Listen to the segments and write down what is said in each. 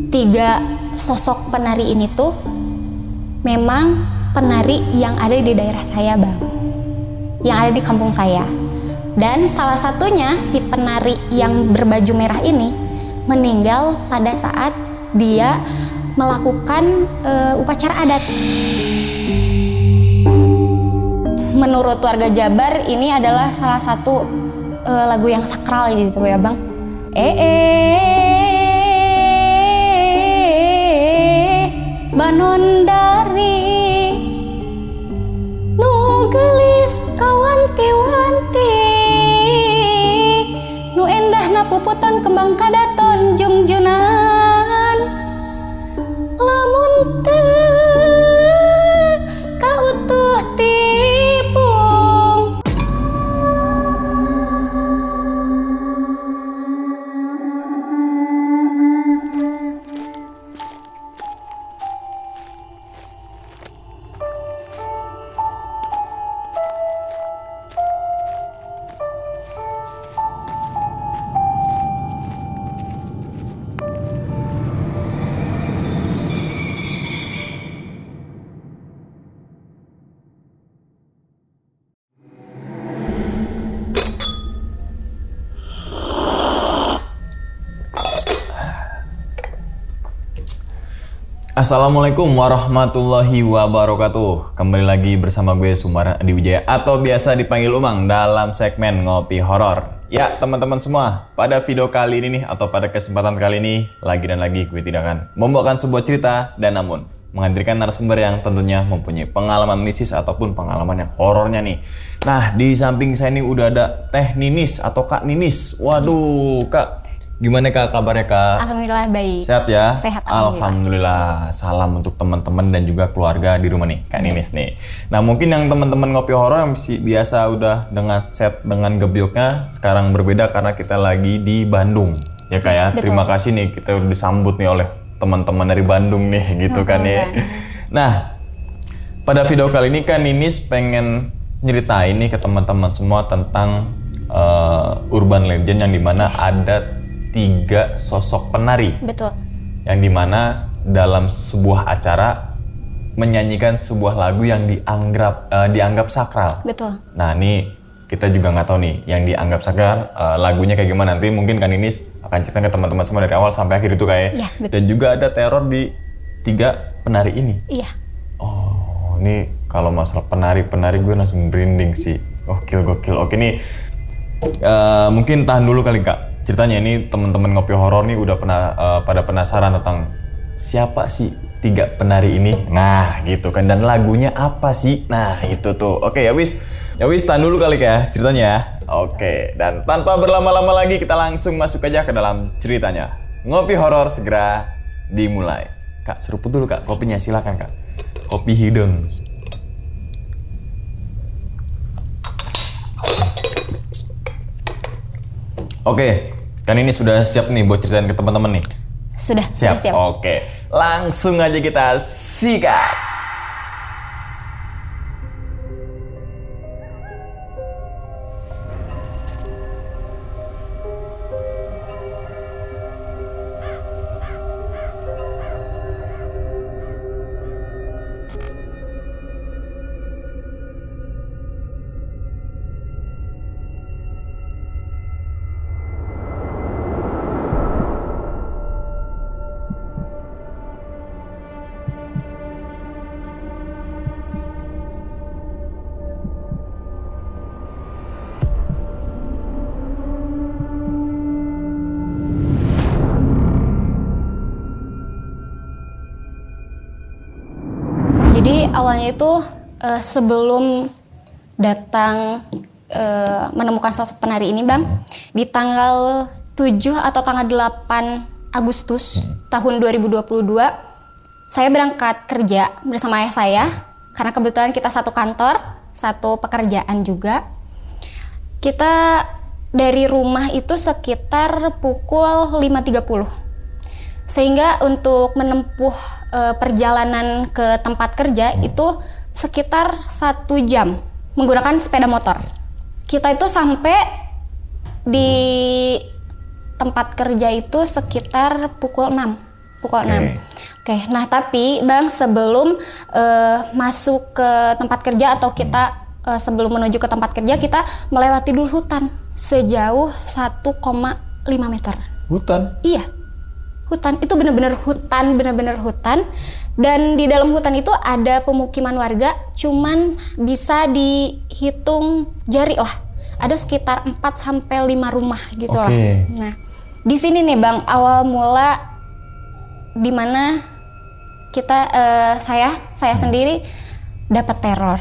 Tiga sosok penari ini tuh memang penari yang ada di daerah saya, Bang. Yang ada di kampung saya. Dan salah satunya si penari yang berbaju merah ini meninggal pada saat dia melakukan upacara adat. Menurut warga Jabar ini adalah salah satu lagu yang sakral gitu ya, Bang. Banon dari nu gelis kawanti-wanti nu endah na puputan kembang kadaton jungjunan lamun teu kautuh tipung. Assalamualaikum warahmatullahi wabarakatuh. Kembali lagi bersama gue Sumar Adi Wijaya atau biasa dipanggil Umang dalam segmen Ngopi Horor. Ya teman-teman semua, pada video kali ini nih atau pada kesempatan kali ini lagi dan lagi gue tidak akan membawakan sebuah cerita dan namun menghadirkan narasumber yang tentunya mempunyai pengalaman mistis ataupun pengalaman yang horornya nih. Nah di samping saya ini udah ada Teh Ninis atau Kak Ninis. Waduh Kak, gimana Kak kabarnya Kak? Alhamdulillah baik. Sehat ya? Sehat Alhamdulillah. Salam untuk teman-teman dan juga keluarga di rumah nih Kak Ninis nih. Nah mungkin yang teman-teman ngopi horor yang biasa udah dengan set dengan gebyoknya sekarang berbeda karena kita lagi di Bandung ya Kak ya. Betul. Terima kasih nih kita udah disambut nih oleh teman-teman dari Bandung nih gitu kan ya. Nah pada video kali ini Kak Ninis pengen nyeritain nih ke teman-teman semua tentang urban legend yang dimana ada 3 sosok penari. Betul. Yang dimana dalam sebuah acara menyanyikan sebuah lagu yang dianggap sakral. Betul. Nah ini kita juga nggak tahu nih yang dianggap sakral lagunya kayak gimana. Nanti mungkin Kak Ninis akan cerita ke teman-teman semua dari awal sampai akhir itu kayak. Ya, betul. Dan juga ada teror di 3 penari ini. Iya. Oh ini kalau masalah penari gue langsung merinding sih. Gokil. Oke nih mungkin tahan dulu kali Kak. Ceritanya ini teman-teman ngopi horor nih udah pada penasaran tentang siapa sih 3 penari ini. Nah gitu kan, dan lagunya apa sih? Nah itu tuh. Oke ya wis tahan dulu kali ya ceritanya ya. Oke, dan tanpa berlama-lama lagi kita langsung masuk aja ke dalam ceritanya. Ngopi horor segera dimulai. Kak seruput dulu Kak kopinya, silakan Kak. Kopi hidung. Oke, kan ini sudah siap nih buat ceritain ke teman-teman nih? Sudah siap. Oke, langsung aja kita sikat. Jadi awalnya itu sebelum datang menemukan sosok penari ini Bang, di tanggal 7 atau tanggal 8 Agustus tahun 2022, saya berangkat kerja bersama ayah saya, karena kebetulan kita satu kantor, satu pekerjaan juga. Kita dari rumah itu sekitar pukul 5.30. Sehingga untuk menempuh perjalanan ke tempat kerja itu sekitar 1 jam menggunakan sepeda motor. Kita itu sampai di tempat kerja itu sekitar pukul 6. Oke. Nah tapi Bang, sebelum masuk ke tempat kerja atau kita sebelum menuju ke tempat kerja, kita melewati dulu hutan sejauh 1,5 meter. Hutan? Iya, hutan. Itu benar-benar hutan. Dan di dalam hutan itu ada pemukiman warga, cuman bisa dihitung jari lah. Ada sekitar 4-5 rumah gitu lah. Nah, di sini nih Bang, awal mula dimana kita, saya sendiri dapat teror.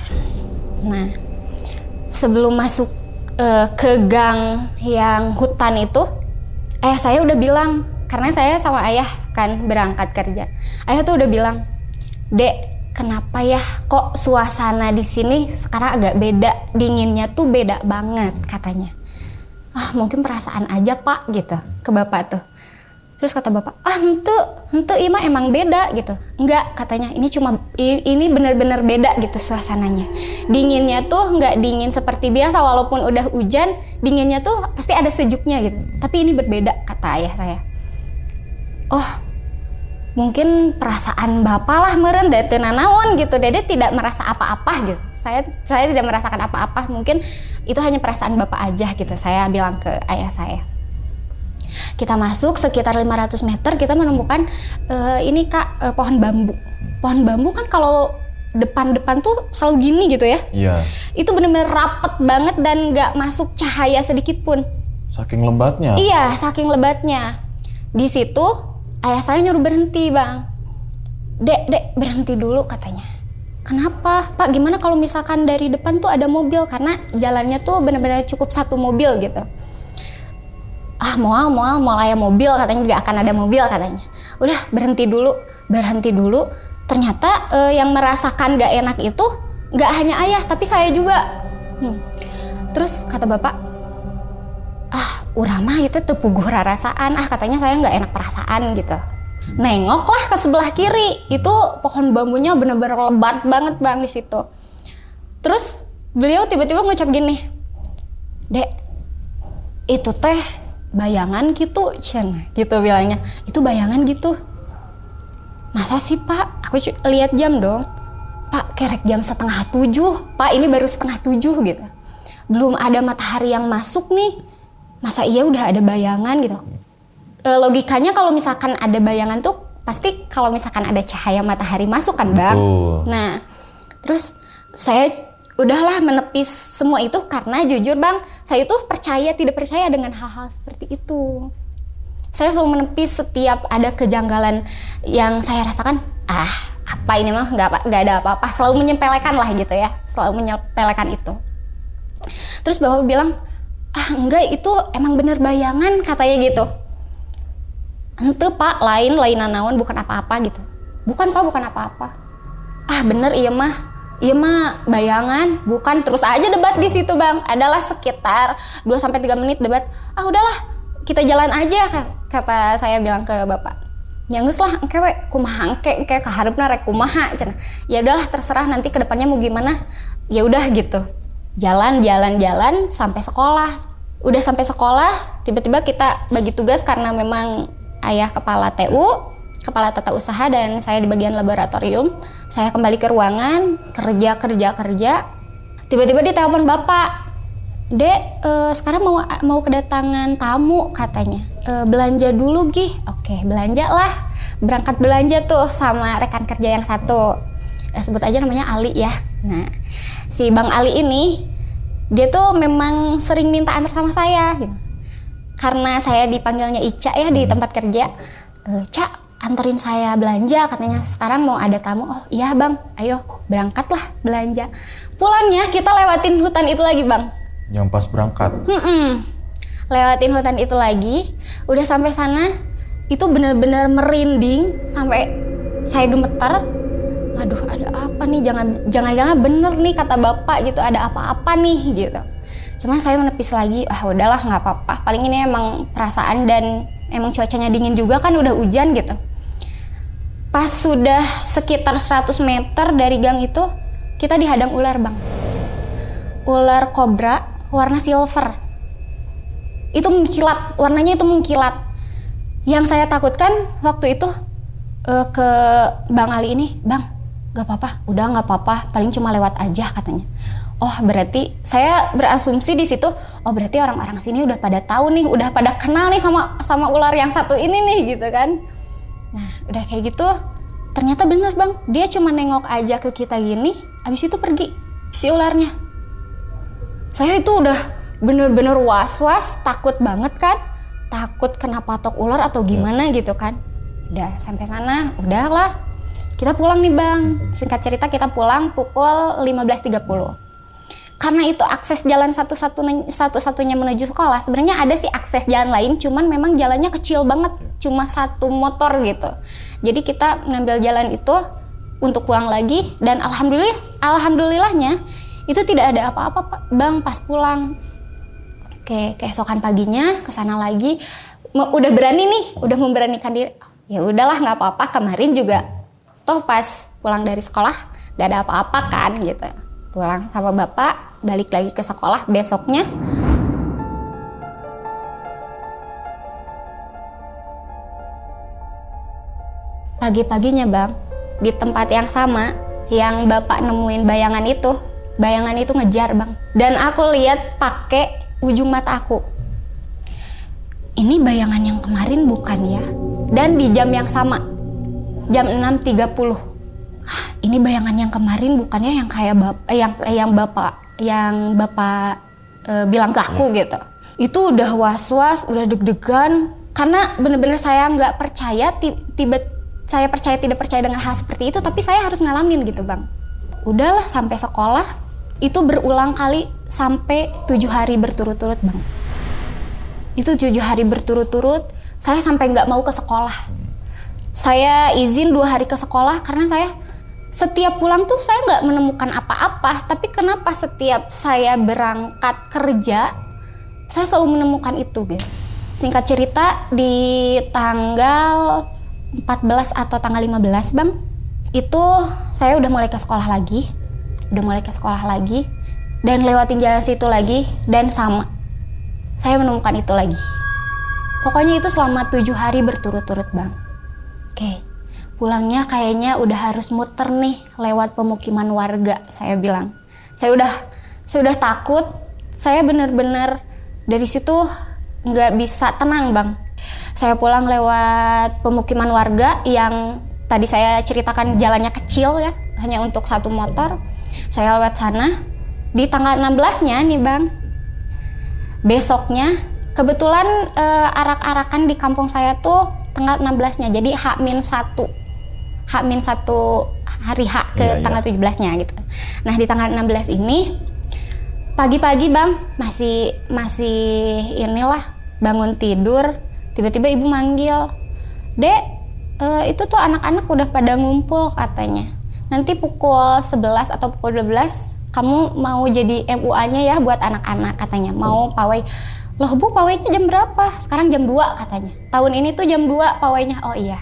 Nah, sebelum masuk ke gang yang hutan itu, ayah saya udah bilang, karena saya sama ayah kan berangkat kerja. Ayah tuh udah bilang, "Dek, kenapa ya kok suasana di sini sekarang agak beda, dinginnya tuh beda banget," katanya. Mungkin perasaan aja Pak gitu ke Bapak tuh. Terus kata Bapak, henteu Ima emang beda gitu. Enggak, katanya, ini benar-benar beda gitu suasananya. Dinginnya tuh enggak dingin seperti biasa, walaupun udah hujan, dinginnya tuh pasti ada sejuknya gitu. Tapi ini berbeda, kata ayah saya. Mungkin perasaan Bapak lah meureun da teu nanaon gitu. Dede tidak merasa apa-apa gitu. Saya tidak merasakan apa-apa, mungkin itu hanya perasaan Bapak aja gitu. Saya bilang ke ayah saya. Kita masuk sekitar 500 meter, kita menemukan ini Kak, pohon bambu. Pohon bambu kan kalau depan-depan tuh selalu gini gitu ya. Iya. Itu benar-benar rapet banget dan gak masuk cahaya sedikit pun. Saking lebatnya? Iya, saking lebatnya. Di situ ayah saya nyuruh berhenti Bang. Dek berhenti dulu katanya. Kenapa? Pak, gimana kalau misalkan dari depan tuh ada mobil, karena jalannya tuh benar-benar cukup 1 mobil gitu. Mau ayah mobil, katanya nggak akan ada mobil katanya. Udah berhenti dulu. Ternyata yang merasakan nggak enak itu nggak hanya ayah, tapi saya juga. Terus kata Bapak, urang mah itu teu puguh rarasaan, katanya saya nggak enak perasaan gitu. Nengoklah ke sebelah kiri, itu pohon bambunya bener-bener lebat banget Bang di situ. Terus beliau tiba-tiba ngucap gini, "Dek, itu teh bayangan gitu," gitu bilangnya. "Itu bayangan gitu." "Masa sih Pak?" Aku lihat jam dong. "Pak, kerek jam 6:30. Pak, ini baru 6:30 gitu. Belum ada matahari yang masuk nih. Masa iya udah ada bayangan gitu?" Logikanya kalau misalkan ada bayangan tuh pasti kalau misalkan ada cahaya matahari masuk kan Bang. Nah, terus saya udahlah menepis semua itu, karena jujur Bang, saya tuh tidak percaya dengan hal-hal seperti itu. Saya selalu menepis setiap ada kejanggalan yang saya rasakan. Apa ini mah nggak ada apa-apa. Selalu menyepelekan lah gitu ya. Selalu menyepelekan itu. Terus Bapak bilang, enggak, itu emang bener bayangan katanya gitu. "Henteu Pak, lain nanaon, bukan apa-apa gitu." "Bukan Pak, bukan apa-apa." Bener iya mah bayangan, bukan. Terus aja debat di situ Bang. Adalah sekitar 2-3 menit debat. Udahlah, kita jalan aja, kata saya bilang ke Bapak. "Ya geus lah, engke we kumaha engke kaharepna rek kumaha cenah." "Ya udahlah, terserah nanti ke depannya mau gimana." Ya udah gitu. Jalan sampai sekolah. Udah sampai sekolah, tiba-tiba kita bagi tugas karena memang ayah kepala TU, kepala tata usaha, dan saya di bagian laboratorium. Saya kembali ke ruangan, kerja. Tiba-tiba ditelepon Bapak. "Dek, sekarang mau kedatangan tamu katanya. Belanja dulu Gih." Oke, belanja lah. Berangkat belanja tuh sama rekan kerja yang satu. Sebut aja namanya Ali ya. Nah, si Bang Ali ini, dia tuh memang sering minta antar sama saya gitu. Karena saya dipanggilnya Ica ya di tempat kerja. "Cak, anterin saya belanja," katanya, "sekarang mau ada tamu." "Oh iya Bang, ayo berangkatlah belanja." Pulangnya kita lewatin hutan itu lagi Bang. Yang pas berangkat? Lewatin hutan itu lagi. Udah sampai sana, itu benar-benar merinding sampai saya gemetar. Aduh, ada apa nih? Jangan-jangan bener nih kata Bapak gitu, ada apa-apa nih gitu. Cuman saya menepis lagi, udahlah nggak apa-apa. Paling ini emang perasaan dan emang cuacanya dingin juga kan, udah hujan gitu. Pas sudah sekitar 100 meter dari gang itu, kita dihadang ular bang. Ular kobra warna silver. Itu mengkilat, warnanya itu mengkilat. Yang saya takutkan waktu itu ke Bang Ali ini, Bang, gak apa-apa, udah gak apa-apa, paling cuma lewat aja katanya. Oh berarti saya berasumsi di situ, oh berarti orang-orang sini udah pada tahu nih, udah pada kenal nih sama ular yang satu ini nih gitu kan. Nah udah kayak gitu, ternyata bener bang, dia cuma nengok aja ke kita gini, abis itu pergi si ularnya. Saya itu udah bener-bener was-was, takut banget kan, takut kena patok ular atau gimana gitu kan. Udah sampai sana, udahlah kita pulang nih bang. Singkat cerita kita pulang pukul 15.30. Karena itu akses jalan satu-satunya menuju sekolah. Sebenarnya ada sih akses jalan lain, cuman memang jalannya kecil banget, cuma satu motor gitu. Jadi kita ngambil jalan itu untuk pulang lagi, dan alhamdulillahnya itu tidak ada apa-apa bang pas pulang. Oke, keesokan paginya kesana lagi, udah berani nih, udah memberanikan diri. Ya udahlah nggak apa-apa, kemarin juga toh pas pulang dari sekolah nggak ada apa-apa kan gitu. Pulang sama bapak, balik lagi ke sekolah besoknya. Pagi-paginya bang, di tempat yang sama yang bapak nemuin bayangan itu ngejar bang. Dan aku lihat pakai ujung mata aku. Ini bayangan yang kemarin bukan ya? Dan di jam yang sama, jam 6.30. Ini bayangan yang kemarin bukannya yang kayak bapak bilang ke aku gitu. Itu udah was-was, udah deg-degan, karena bener-bener saya nggak percaya, saya percaya tidak percaya dengan hal seperti itu, tapi saya harus ngalamin gitu bang. Udahlah sampai sekolah, itu berulang kali sampai 7 hari berturut-turut bang. Itu 7 hari berturut-turut, saya sampai nggak mau ke sekolah. Saya izin 2 hari ke sekolah karena saya setiap pulang tuh saya nggak menemukan apa-apa. Tapi kenapa setiap saya berangkat kerja, saya selalu menemukan itu gitu. Singkat cerita, di tanggal 14 atau tanggal 15 bang, itu saya udah mulai ke sekolah lagi. Dan lewatin jalan situ lagi, dan sama. Saya menemukan itu lagi. Pokoknya itu selama 7 hari berturut-turut bang. Oke, pulangnya kayaknya udah harus muter nih lewat pemukiman warga, saya bilang. Saya udah takut, saya bener-bener dari situ nggak bisa tenang bang. Saya pulang lewat pemukiman warga yang tadi saya ceritakan jalannya kecil ya, hanya untuk satu motor. Saya lewat sana, di tanggal 16-nya nih bang, besoknya kebetulan arak-arakan di kampung saya tuh tanggal 16-nya, jadi H-1 hari H ke tanggal 17-nya gitu. Nah di tanggal 16 ini pagi-pagi bang, masih inilah bangun tidur, tiba-tiba ibu manggil, Dek, itu tuh anak-anak udah pada ngumpul katanya. Nanti pukul 11 atau pukul 12 kamu mau jadi MUA-nya ya buat anak-anak katanya. Mau pawai. Loh Bu, pawainya jam berapa? Sekarang jam 2 katanya. Tahun ini tuh jam 2 pawainya. Oh iya.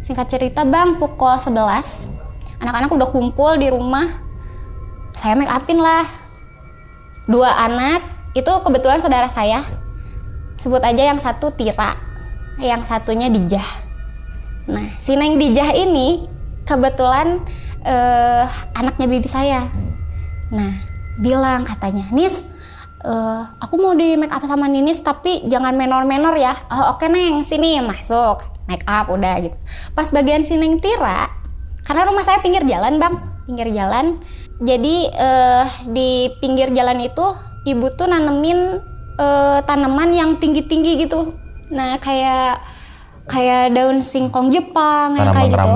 Singkat cerita bang, pukul 11 anak-anak udah kumpul di rumah. Saya make upin lah. 2 anak, itu kebetulan saudara saya. Sebut aja yang satu Tira, yang satunya Dijah. Nah, si Neng Dijah ini kebetulan anaknya bibi saya. Nah, bilang katanya, Nis, aku mau di make up sama Ninis tapi jangan menor-menor ya. Oh, oke Neng, sini masuk. Make up udah gitu. Pas bagian si Neng Tira, karena rumah saya pinggir jalan bang, pinggir jalan. Jadi di pinggir jalan itu ibu tuh nanemin tanaman yang tinggi-tinggi gitu. Nah kayak daun singkong Jepang yang kayak gitu.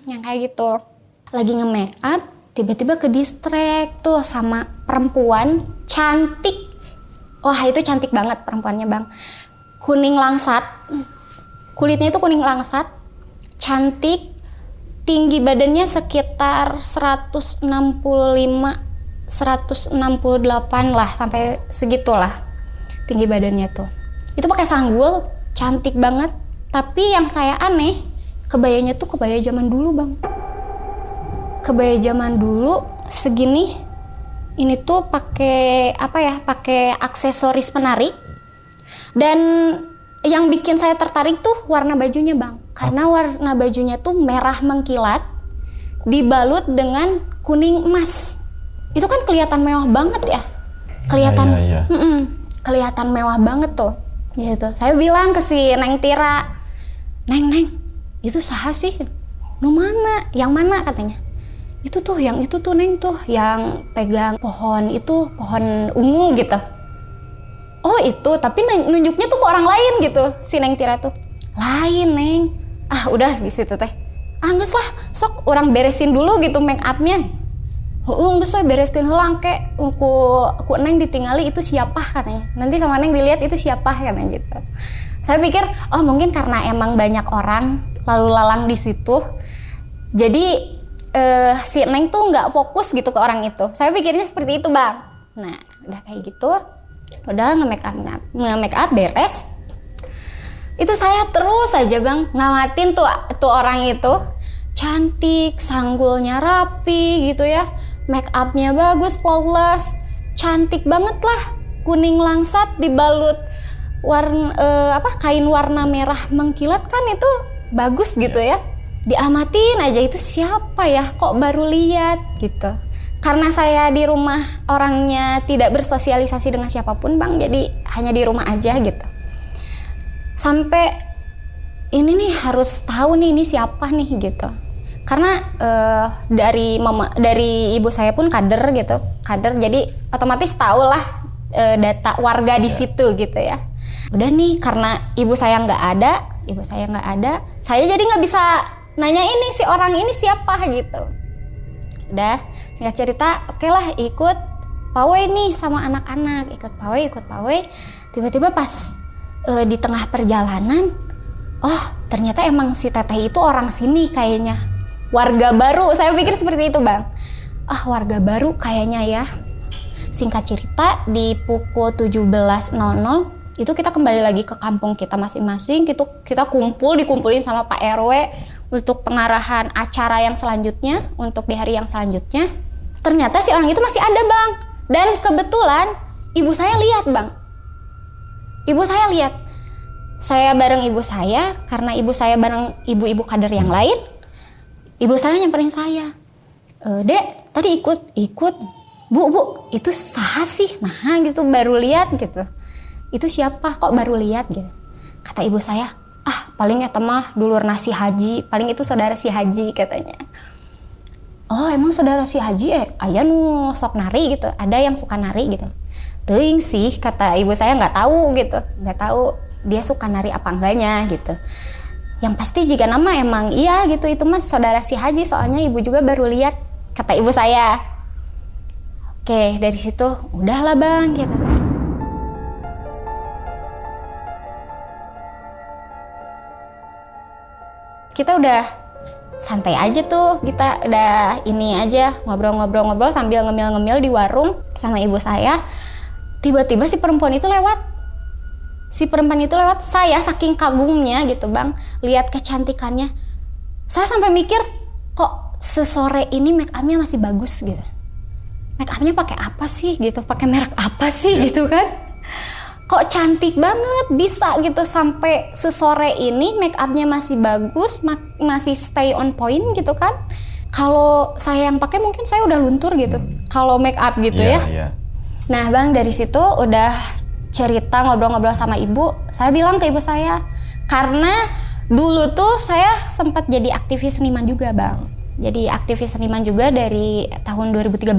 Yang kayak gitu. Lagi nge-make up, tiba-tiba ke distract tuh sama perempuan cantik. Wah itu cantik banget perempuannya bang. Kuning langsat, kulitnya itu kuning langsat, cantik, tinggi badannya sekitar 165, 168 lah, sampai segitulah tinggi badannya tuh. Itu pakai sanggul, cantik banget. Tapi yang saya aneh, kebayanya tuh kebaya zaman dulu bang. Kebaya zaman dulu segini, ini tuh pakai pakai aksesoris penari. Dan yang bikin saya tertarik tuh warna bajunya bang. Karena warna bajunya tuh merah mengkilat, dibalut dengan kuning emas. Itu kan kelihatan mewah banget ya. Kelihatan, kelihatan mewah banget tuh di situ. Saya bilang ke si Neng Tira, Neng, itu saha sih? Nu mana? Yang mana katanya? Itu tuh, yang itu tuh Neng tuh, yang pegang pohon itu, pohon ungu gitu. Oh itu, tapi nunjuknya tuh ke orang lain gitu, si Neng Tira tuh. Lain Neng. Ah udah di situ teh. Geus lah, sok orang beresin dulu gitu make upnya. Geus we bereskeun heula engke ku Neng ditingali itu siapa katanya. Nanti sama Neng dilihat itu siapa katanya gitu. Saya pikir, oh mungkin karena emang banyak orang lalu lalang di situ, jadi si Neng tuh nggak fokus gitu ke orang itu. Saya pikirnya seperti itu bang. Nah udah kayak gitu, udah nge-make up beres. Itu saya terus aja bang ngamatin tuh orang itu, cantik, sanggulnya rapi gitu ya, make upnya bagus, flawless, cantik banget lah, kuning langsat dibalut kain warna merah mengkilat kan itu bagus gitu ya. Diamatin aja itu siapa ya, kok baru lihat gitu. Karena saya di rumah orangnya tidak bersosialisasi dengan siapapun bang, jadi hanya di rumah aja gitu. Sampai ini nih harus tahu nih ini siapa nih gitu. Karena dari ibu saya pun kader gitu, jadi otomatis tahu lah data warga di situ gitu ya. Udah nih karena ibu saya nggak ada, saya jadi nggak bisa nanya ini si orang ini siapa gitu. Udah singkat cerita, oke lah ikut pawai nih sama anak-anak, ikut pawai. Tiba-tiba pas di tengah perjalanan, oh ternyata emang si teteh itu orang sini kayaknya, warga baru. Saya pikir seperti itu bang. Warga baru kayaknya ya. Singkat cerita di pukul 17.00 itu kita kembali lagi ke kampung kita masing-masing. Kita dikumpulin sama Pak RW untuk pengarahan acara yang selanjutnya, untuk di hari yang selanjutnya. Ternyata si orang itu masih ada bang. Dan kebetulan ibu saya lihat bang. Saya bareng ibu saya, karena ibu saya bareng ibu-ibu kader yang lain. Ibu saya nyamperin saya, Dek tadi ikut. Bu itu saha sih? Nah gitu baru lihat gitu. Itu siapa kok baru lihat gitu. Kata ibu saya, paling eta mah dulur nasi haji, paling itu saudara si haji katanya. Oh emang saudara si haji aya nu sok nari gitu, ada yang suka nari gitu. Teuing sih kata ibu saya, nggak tahu dia suka nari apa enggaknya gitu. Yang pasti jika nama emang iya gitu, itu mah saudara si haji, soalnya ibu juga baru lihat kata ibu saya. Oke dari situ udahlah bang gitu. Kita udah santai aja tuh, kita udah ini aja ngobrol sambil ngemil-ngemil di warung sama ibu saya. Tiba-tiba si perempuan itu lewat. Saya saking kagumnya gitu bang, lihat kecantikannya. Saya sampai mikir, kok sesore ini make upnya masih bagus gitu. Make upnya pakai apa sih gitu, pakai merek apa sih gitu kan. Kok cantik banget bisa gitu sampai sesore ini make upnya masih bagus, masih stay on point gitu kan. Kalau saya yang pakai mungkin saya udah luntur gitu kalau make up gitu ya. Nah bang dari situ udah cerita ngobrol-ngobrol sama ibu. Saya bilang ke ibu saya, karena dulu tuh saya sempat jadi aktivis seniman juga bang. Jadi aktivis seniman juga dari tahun 2013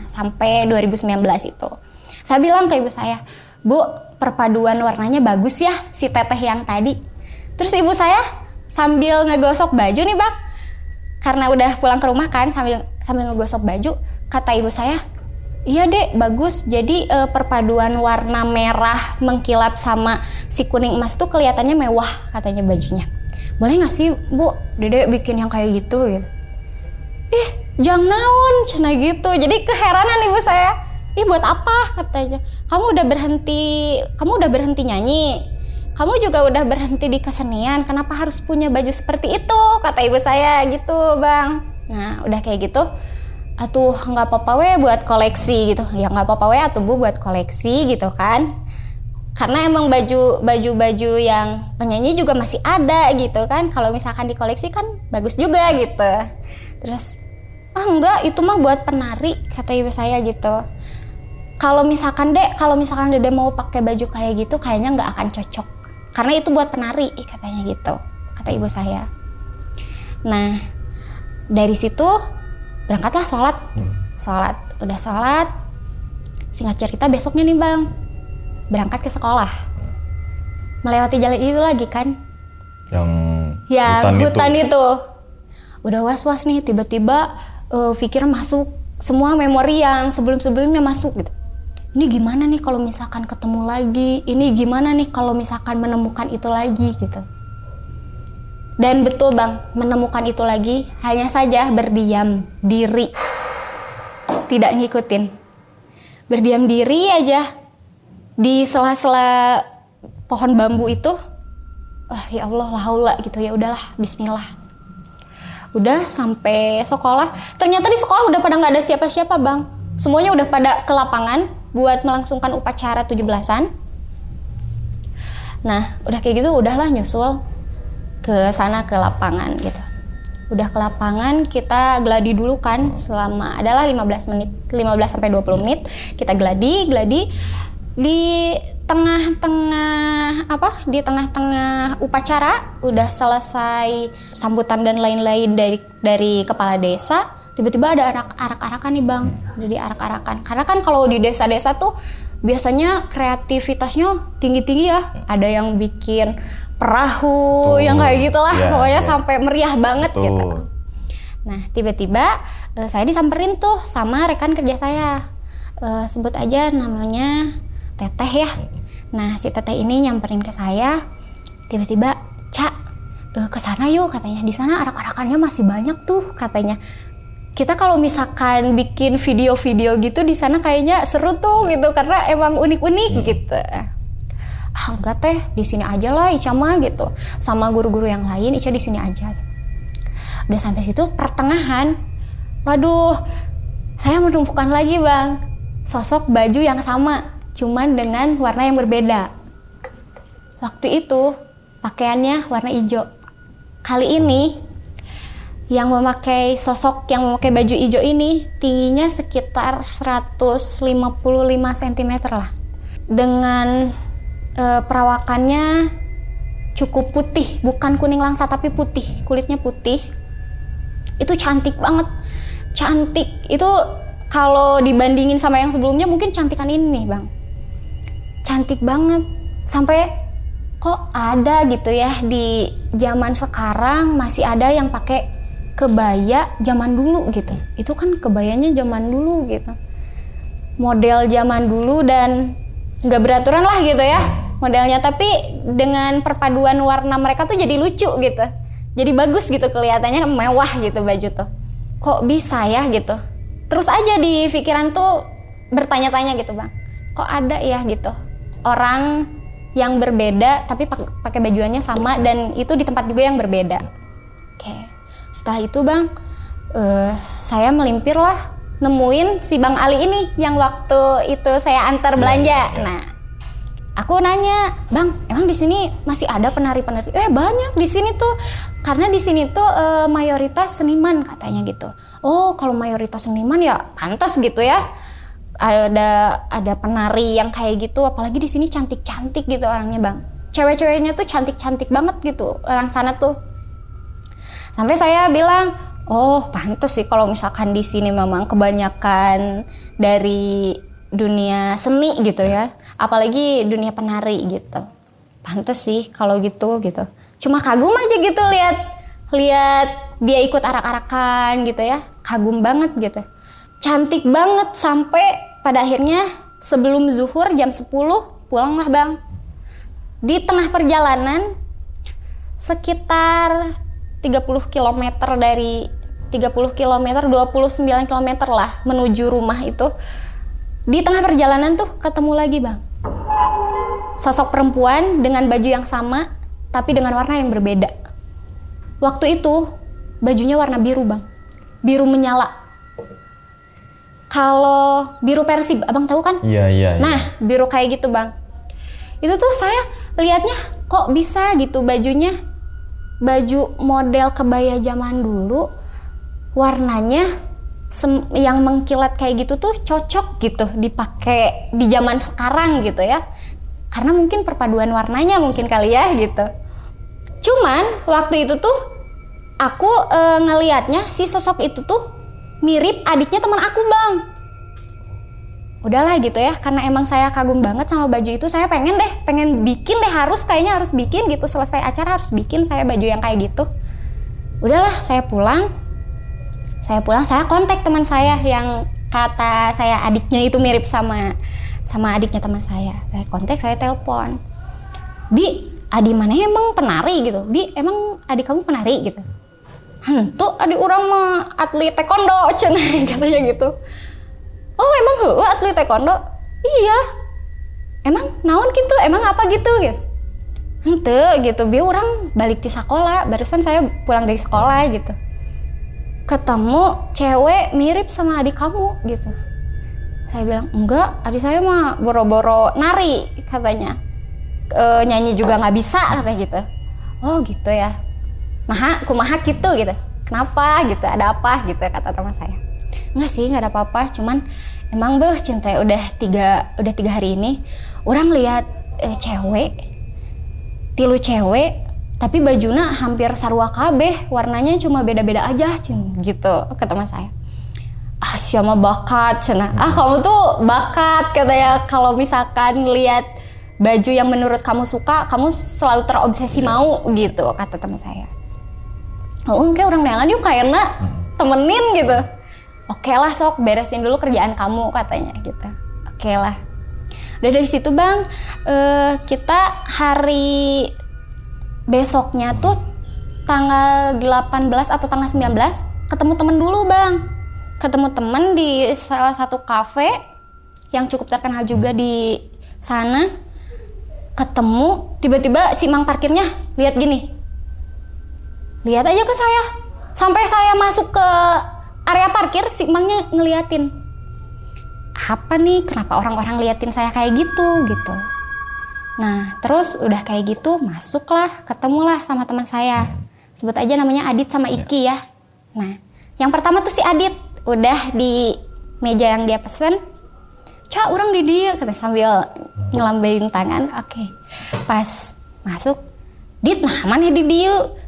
sampai 2019 itu. Saya bilang ke ibu saya, Bu, perpaduan warnanya bagus ya si teteh yang tadi. Terus ibu saya sambil ngegosok baju nih bang, karena udah pulang ke rumah kan, sambil ngegosok baju, kata ibu saya, iya dek bagus, jadi perpaduan warna merah mengkilap sama si kuning emas tuh kelihatannya mewah katanya bajunya. Boleh gak sih Bu, Dede bikin yang kayak gitu. Jangan naon, cenah gitu. Jadi keheranan ibu saya. ih buat apa katanya, kamu udah berhenti nyanyi, kamu juga udah berhenti di kesenian, kenapa harus punya baju seperti itu, kata ibu saya gitu bang. Nah udah kayak gitu, atuh nggak apa-apa we buat koleksi gitu, ya nggak apa-apa we atuh bu buat koleksi gitu kan, karena emang baju yang penyanyi juga masih ada gitu kan, kalau misalkan dikoleksi kan bagus juga gitu. Terus enggak, itu mah buat penari, kata ibu saya gitu. Kalau misalkan dede mau pakai baju kayak gitu kayaknya nggak akan cocok, karena itu buat penari, katanya gitu, kata ibu saya. Nah dari situ berangkatlah udah sholat, singkat cerita besoknya nih bang, berangkat ke sekolah, melewati jalan itu lagi kan, yang hutan itu. Udah was-was nih, tiba-tiba pikir masuk semua memori yang sebelum-sebelumnya masuk gitu. Ini gimana nih kalau misalkan ketemu lagi, ini gimana nih kalau misalkan menemukan itu lagi gitu. Dan betul bang, menemukan itu lagi, hanya saja berdiam diri, tidak ngikutin, berdiam diri aja di sela-sela pohon bambu itu. Ya Allah, la haula gitu, ya udahlah, bismillah. Udah sampai sekolah, ternyata di sekolah udah pada nggak ada siapa-siapa bang, semuanya udah pada ke lapangan buat melangsungkan upacara 17-an. Nah udah kayak gitu, udahlah nyusul ke sana, ke lapangan gitu. Udah ke lapangan, kita gladi dulu kan, selama adalah 15 sampai 20 menit kita gladi di tengah-tengah upacara, udah selesai sambutan dan lain-lain dari kepala desa. Tiba-tiba ada arak-arakan nih bang, jadi arak-arakan. Karena kan kalau di desa-desa tuh biasanya kreativitasnya tinggi-tinggi ya. Ada yang bikin perahu, yang kayak gitulah, pokoknya sampai meriah banget gitu. Nah tiba-tiba saya disamperin tuh sama rekan kerja saya, sebut aja namanya Teteh ya. Nah si Teteh ini nyamperin ke saya, tiba-tiba, Cak, kesana yuk katanya. Di sana arak-arakannya masih banyak tuh katanya. Kita kalau misalkan bikin video-video gitu di sana kayaknya seru tuh gitu, karena emang unik-unik gitu. Enggak teh, di sini aja lah Ica mah gitu. Sama guru-guru yang lain, Ica di sini aja. Udah sampai situ pertengahan, waduh, saya menemukan lagi bang, sosok baju yang sama, cuman dengan warna yang berbeda. Waktu itu pakaiannya warna hijau. Kali ini yang memakai baju hijau ini tingginya sekitar 155 cm lah. Dengan perawakannya cukup putih, bukan kuning langsat tapi putih, kulitnya putih. Itu cantik banget. Cantik. Itu kalau dibandingin sama yang sebelumnya mungkin cantikan ini nih bang. Cantik banget. Sampai kok ada gitu ya di zaman sekarang masih ada yang pakai kebaya zaman dulu gitu. Itu kan kebayanya zaman dulu gitu, model zaman dulu, dan nggak beraturan lah gitu ya modelnya, tapi dengan perpaduan warna mereka tuh jadi lucu gitu, jadi bagus gitu, kelihatannya mewah gitu baju tuh. Kok bisa ya gitu, terus aja di pikiran tuh bertanya-tanya gitu bang, kok ada ya gitu orang yang berbeda tapi pakai bajuannya sama, dan itu di tempat juga yang berbeda. Oke. Setelah itu bang, saya melimpir lah nemuin si Bang Ali ini yang waktu itu saya antar belanja. Nah, aku nanya, Bang, emang di sini masih ada penari-penari? Banyak di sini tuh, karena di sini tuh mayoritas seniman katanya gitu. Oh, kalau mayoritas seniman ya pantas gitu ya. Ada penari yang kayak gitu, apalagi di sini cantik-cantik gitu orangnya bang. Cewek-ceweknya tuh cantik-cantik banget gitu orang sana tuh. Sampai saya bilang, oh pantas sih kalau misalkan di sini memang kebanyakan dari dunia seni gitu ya, apalagi dunia penari gitu. Pantas sih kalau gitu. Cuma kagum aja gitu lihat dia ikut arak-arakan gitu ya, kagum banget gitu. Cantik banget, sampai pada akhirnya sebelum zuhur jam 10 pulanglah bang. Di tengah perjalanan sekitar 30 km 29 km lah menuju rumah itu, Di tengah perjalanan tuh ketemu lagi bang, sosok perempuan dengan baju yang sama tapi dengan warna yang berbeda. Waktu itu bajunya warna biru bang, biru menyala. Kalau biru Persib, abang tahu kan? Iya. Nah, biru kayak gitu bang. Itu tuh saya lihatnya kok bisa gitu bajunya, baju model kebaya zaman dulu, warnanya yang mengkilat kayak gitu tuh cocok gitu dipakai di zaman sekarang gitu ya. Karena mungkin perpaduan warnanya mungkin kali ya gitu. Cuman waktu itu tuh aku ngelihatnya si sosok itu tuh mirip adiknya teman aku bang. Udahlah gitu ya, karena emang saya kagum banget sama baju itu, saya pengen bikin deh, kayaknya harus bikin gitu, selesai acara harus bikin saya baju yang kayak gitu. Udahlah, saya pulang, saya kontak teman saya yang kata saya adiknya itu mirip sama adiknya teman saya. Saya kontak, saya telepon. Bi, adik mana emang penari gitu? Bi, emang adik kamu penari gitu? Tuh adik orang mah atlet taekwondo, cenah katanya gitu. Oh emang atlet taekwondo? Iya. Emang naon gitu? Emang apa gitu? Henteu gitu. Bi orang balik di sekolah. Barusan saya pulang dari sekolah gitu. Ketemu cewek mirip sama adik kamu gitu. Saya bilang enggak, adik saya mah boro-boro nari katanya. Nyanyi juga nggak bisa katanya gitu. Oh gitu ya. Kumaha gitu. Kenapa gitu? Ada apa gitu kata teman saya. Enggak sih, nggak ada apa-apa. Cuman emang cinta udah tiga hari ini orang lihat tilu cewek tapi bajuna hampir sarua kabeh, warnanya cuma beda-beda aja gitu ke teman saya. Siapa bakat cenah. Kamu tuh bakat katanya, kalau misalkan lihat baju yang menurut kamu suka, kamu selalu terobsesi mau gitu kata teman saya. Kayak orang neangan yuk kayaknya temenin gitu. Oke lah sok, beresin dulu kerjaan kamu katanya gitu. Oke lah. Udah dari situ bang, kita hari besoknya tuh tanggal 18 atau tanggal 19 ketemu temen dulu bang. Ketemu temen di salah satu kafe yang cukup terkenal juga di sana. Ketemu, tiba-tiba si mang parkirnya lihat gini. Lihat aja ke saya. Sampai saya masuk ke area parkir, si mangnya ngeliatin. Apa nih, kenapa orang-orang liatin saya kayak gitu. Nah, terus udah kayak gitu, masuklah, ketemulah sama teman saya. Sebut aja namanya Adit sama Iki ya. Nah, yang pertama tuh si Adit, udah di meja yang dia pesen. Cak, orang di dia, kata sambil ngelambain tangan. Oke. Pas masuk, Dit, nah mana di dia?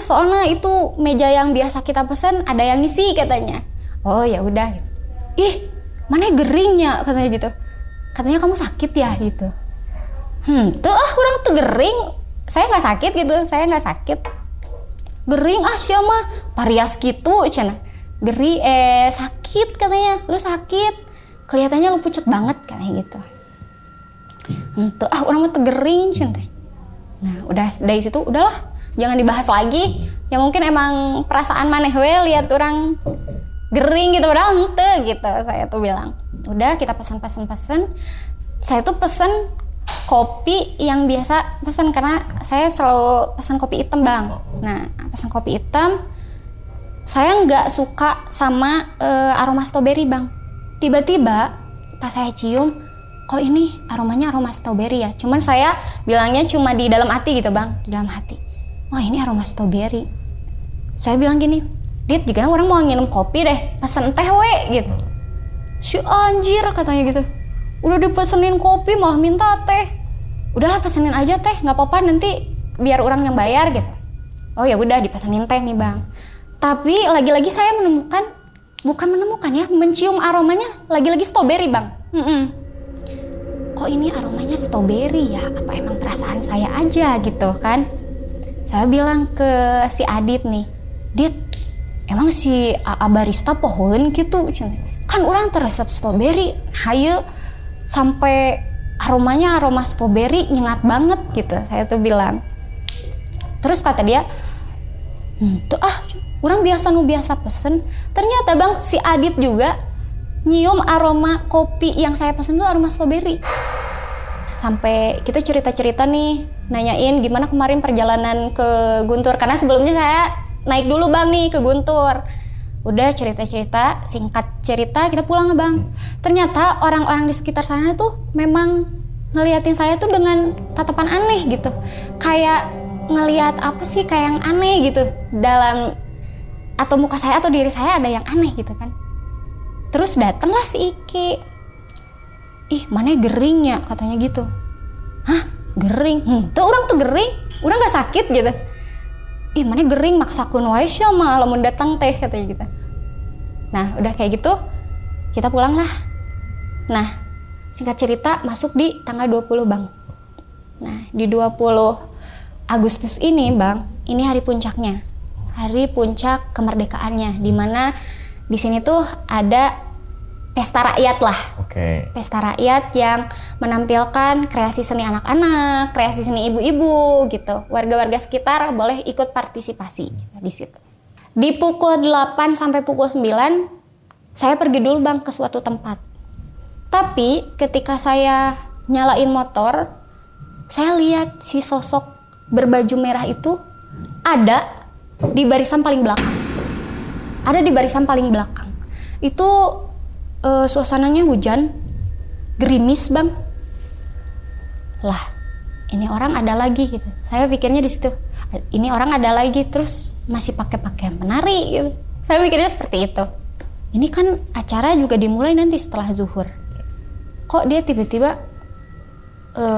Soalnya itu meja yang biasa kita pesen ada yang ngisi katanya. Oh ya udah. Ih, mana geringnya katanya gitu. Katanya kamu sakit ya gitu. Orang tuh gering. Saya nggak sakit gitu, Gering siapa parias gitu cina. Sakit katanya. Lu sakit. Kelihatannya lu pucet banget katanya gitu. Orang tuh gering cina. Nah, udah dari situ udahlah, jangan dibahas lagi. Ya mungkin emang perasaan maneh we lihat orang gering gitu, udah gitu. Saya tuh bilang, udah kita pesen. Saya tuh pesen kopi yang biasa pesen karena saya selalu pesen kopi hitam bang. Nah, pesen kopi hitam. Saya nggak suka sama aroma strawberry bang. Tiba-tiba pas saya cium, kok ini aromanya aroma strawberry ya. Cuman saya bilangnya cuma di dalam hati gitu bang, di dalam hati. Oh ini aroma strawberry. Saya bilang gini, Dit, jika orang mau nginum kopi deh, pesen teh we gitu. Si anjir katanya gitu. Udah dipesenin kopi malah minta teh. Udahlah pesenin aja teh, nggak apa-apa nanti biar orang yang bayar gitu. Oh ya udah dipesenin teh nih bang. Tapi lagi-lagi saya mencium aromanya lagi-lagi strawberry bang. Kok ini aromanya strawberry ya? Apa emang perasaan saya aja gitu kan? Saya bilang ke si Adit nih, Dit, emang si AA barista pohon gitu? Kan orang teresep strawberry, hayu sampai aromanya aroma strawberry nyengat banget gitu. Saya tuh bilang. Terus kata dia, orang biasa pesen. Ternyata bang si Adit juga nyium aroma kopi yang saya pesen tuh aroma strawberry. Sampai kita cerita-cerita nih, nanyain gimana kemarin perjalanan ke Guntur. Karena sebelumnya saya naik dulu bang nih ke Guntur. Udah cerita-cerita, singkat cerita kita pulang bang. Ternyata orang-orang di sekitar sana tuh memang ngeliatin saya tuh dengan tatapan aneh gitu. Kayak ngeliat apa sih kayak yang aneh gitu. Dalam, atau muka saya atau diri saya ada yang aneh gitu kan. Terus datanglah si Iki. Ih mana gering ya katanya gitu. Hah gering? Tuh orang tuh gering, orang gak sakit gitu. Ih mana gering maksakeun wae sia mah lamun datang teh katanya gitu. Nah udah kayak gitu kita pulang lah. Nah singkat cerita masuk di tanggal 20 bang. Nah di 20 Agustus ini bang, ini hari puncaknya. Hari puncak kemerdekaannya, dimana di sini tuh ada pesta rakyat lah. Oke. Pesta rakyat yang menampilkan kreasi seni anak-anak, kreasi seni ibu-ibu gitu. Warga-warga sekitar boleh ikut partisipasi di situ. Di pukul 8 sampai pukul 9 saya pergi dulu bang ke suatu tempat. Tapi ketika saya nyalain motor, saya lihat si sosok berbaju merah itu ada di barisan paling belakang. Ada di barisan paling belakang. Itu suasananya hujan, gerimis bang. Lah, ini orang ada lagi gitu. Saya pikirnya di situ, ini orang ada lagi terus masih pakai pakaian penari gitu. Saya pikirnya seperti itu. Ini kan acara juga dimulai nanti setelah zuhur. Kok dia tiba-tiba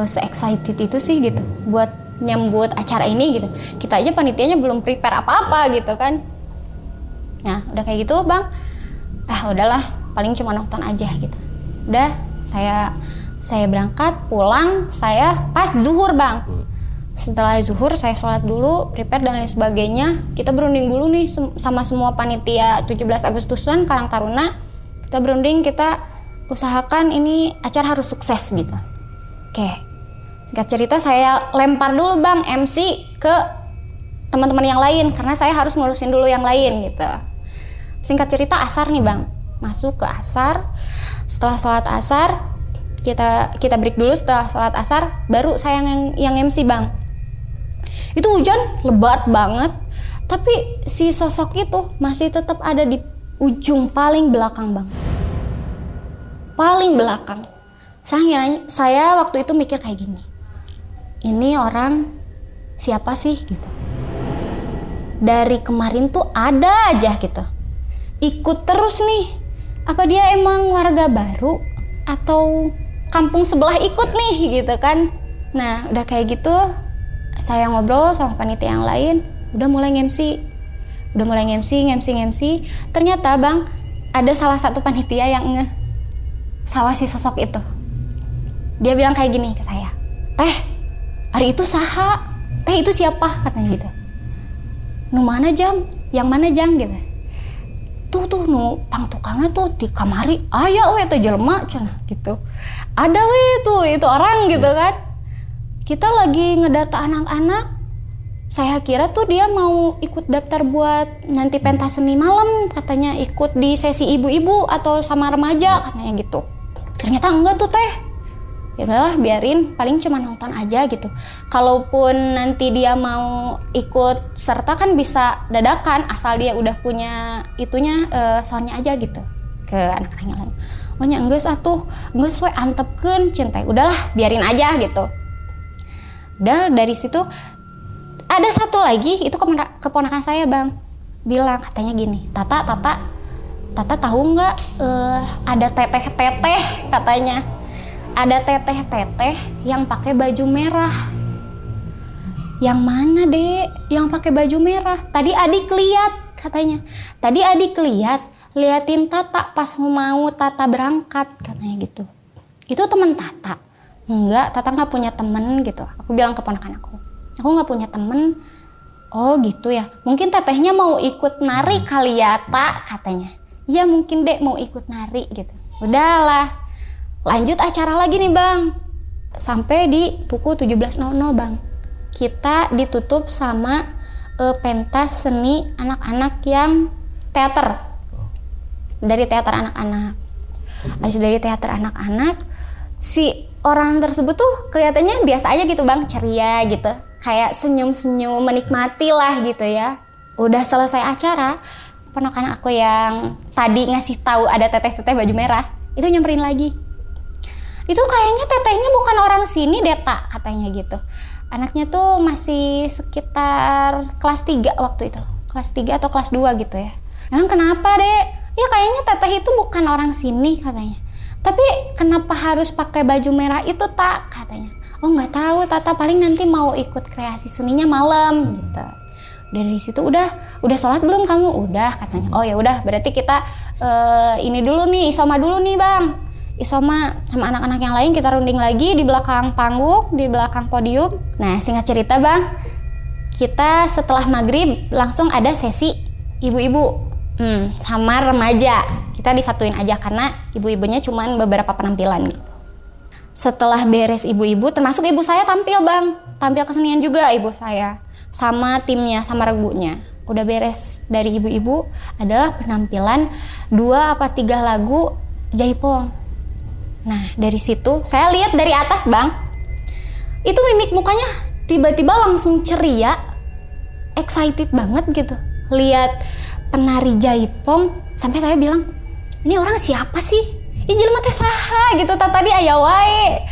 se-excited itu sih gitu buat nyambut acara ini gitu. Kita aja panitianya belum prepare apa-apa gitu kan. Nah, udah kayak gitu bang. Udahlah. Paling cuma nonton aja gitu. Udah saya berangkat pulang, saya pas zuhur bang. Setelah zuhur saya sholat dulu, prepare dan lain sebagainya. Kita berunding dulu nih sama semua panitia 17 Agustusan Karang Taruna. Kita berunding, kita usahakan ini acara harus sukses gitu. Oke. Singkat cerita saya lempar dulu bang MC ke teman-teman yang lain karena saya harus ngurusin dulu yang lain gitu. Singkat cerita asar nih bang. Masuk ke asar, setelah sholat asar kita break dulu. Setelah sholat asar baru saya yang MC bang. Itu hujan lebat banget, tapi si sosok itu masih tetap ada di ujung paling belakang bang, paling belakang. Saya waktu itu mikir kayak gini, ini orang siapa sih gitu. Dari kemarin tuh ada aja gitu, ikut terus nih. Apa dia emang warga baru atau kampung sebelah ikut nih gitu kan. Nah udah kayak gitu saya ngobrol sama panitia yang lain, udah mulai nge-MC. Ternyata bang ada salah satu panitia yang sama si sosok itu. Dia bilang kayak gini ke saya, teh hari itu saha, teh itu siapa katanya gitu. Nu mana jang, yang mana jang gitu. Tuh nu pang tukangnya tuh di kamari aya we teh jelema cenah gitu. Ada we tuh itu orang gitu kan. Kita lagi ngedata anak-anak. Saya kira tuh dia mau ikut daftar buat nanti pentas seni malam, katanya ikut di sesi ibu-ibu atau sama remaja katanya gitu. Ternyata enggak tuh teh. Ya udahlah biarin, paling cuma nonton aja gitu. Kalaupun nanti dia mau ikut serta kan bisa dadakan asal dia udah punya itunya soundnya aja gitu ke anak-anak yang lain. Oh nya enggeus atuh, enggeus we antepkeun cinta. Udahlah biarin aja gitu. Udah dari situ ada satu lagi itu keponakan saya bang, bilang katanya gini, Tata tahu nggak ada teteh katanya. Ada teteh yang pakai baju merah. Yang mana dek? Yang pakai baju merah. Tadi adik lihat katanya. Tadi adik liatin Tata pas mau Tata berangkat katanya gitu. Itu teman Tata. Enggak, Tata nggak punya temen gitu. Aku bilang ke ponakan aku nggak punya temen. Oh gitu ya. Mungkin tetehnya mau ikut nari kali ya Pak katanya. Ya mungkin dek mau ikut nari gitu. Udahlah. Lanjut acara lagi nih bang, sampai di pukul 17.00 bang. Kita ditutup sama pentas seni anak-anak yang teater. Dari teater anak-anak. Habis dari teater anak-anak, si orang tersebut tuh kelihatannya biasa aja gitu bang, ceria gitu, kayak senyum-senyum menikmati lah gitu ya. Udah selesai acara, ponakan aku yang tadi ngasih tahu ada teteh-teteh baju merah itu nyamperin lagi. Itu kayaknya tetehnya bukan orang sini deh tak, katanya gitu. Anaknya tuh masih sekitar kelas 3 waktu itu. Kelas 3 atau kelas 2 gitu ya. Emang kenapa dek? Ya kayaknya teteh itu bukan orang sini katanya. Tapi kenapa harus pakai baju merah itu tak, katanya. Oh nggak tahu Tata, paling nanti mau ikut kreasi seninya malam gitu. Dari situ udah sholat belum kamu? Udah katanya. Oh ya udah, berarti kita ini dulu nih, isoma dulu nih bang. Isoma sama anak-anak yang lain kita runding lagi di belakang panggung, di belakang podium. Nah singkat cerita bang, kita setelah maghrib langsung ada sesi ibu-ibu sama remaja. Kita disatuin aja karena ibu-ibunya cuman beberapa penampilan gitu. Setelah beres ibu-ibu, termasuk ibu saya tampil bang, tampil kesenian juga ibu saya sama timnya, sama regunya. Udah beres dari ibu-ibu adalah penampilan 2 apa 3 lagu jaipong. Nah dari situ saya lihat dari atas bang, itu mimik mukanya tiba-tiba langsung ceria, excited banget gitu. Lihat penari jaipong, sampai saya bilang, ini orang siapa sih? Ih jelema teh saha gitu, tadi aya wae.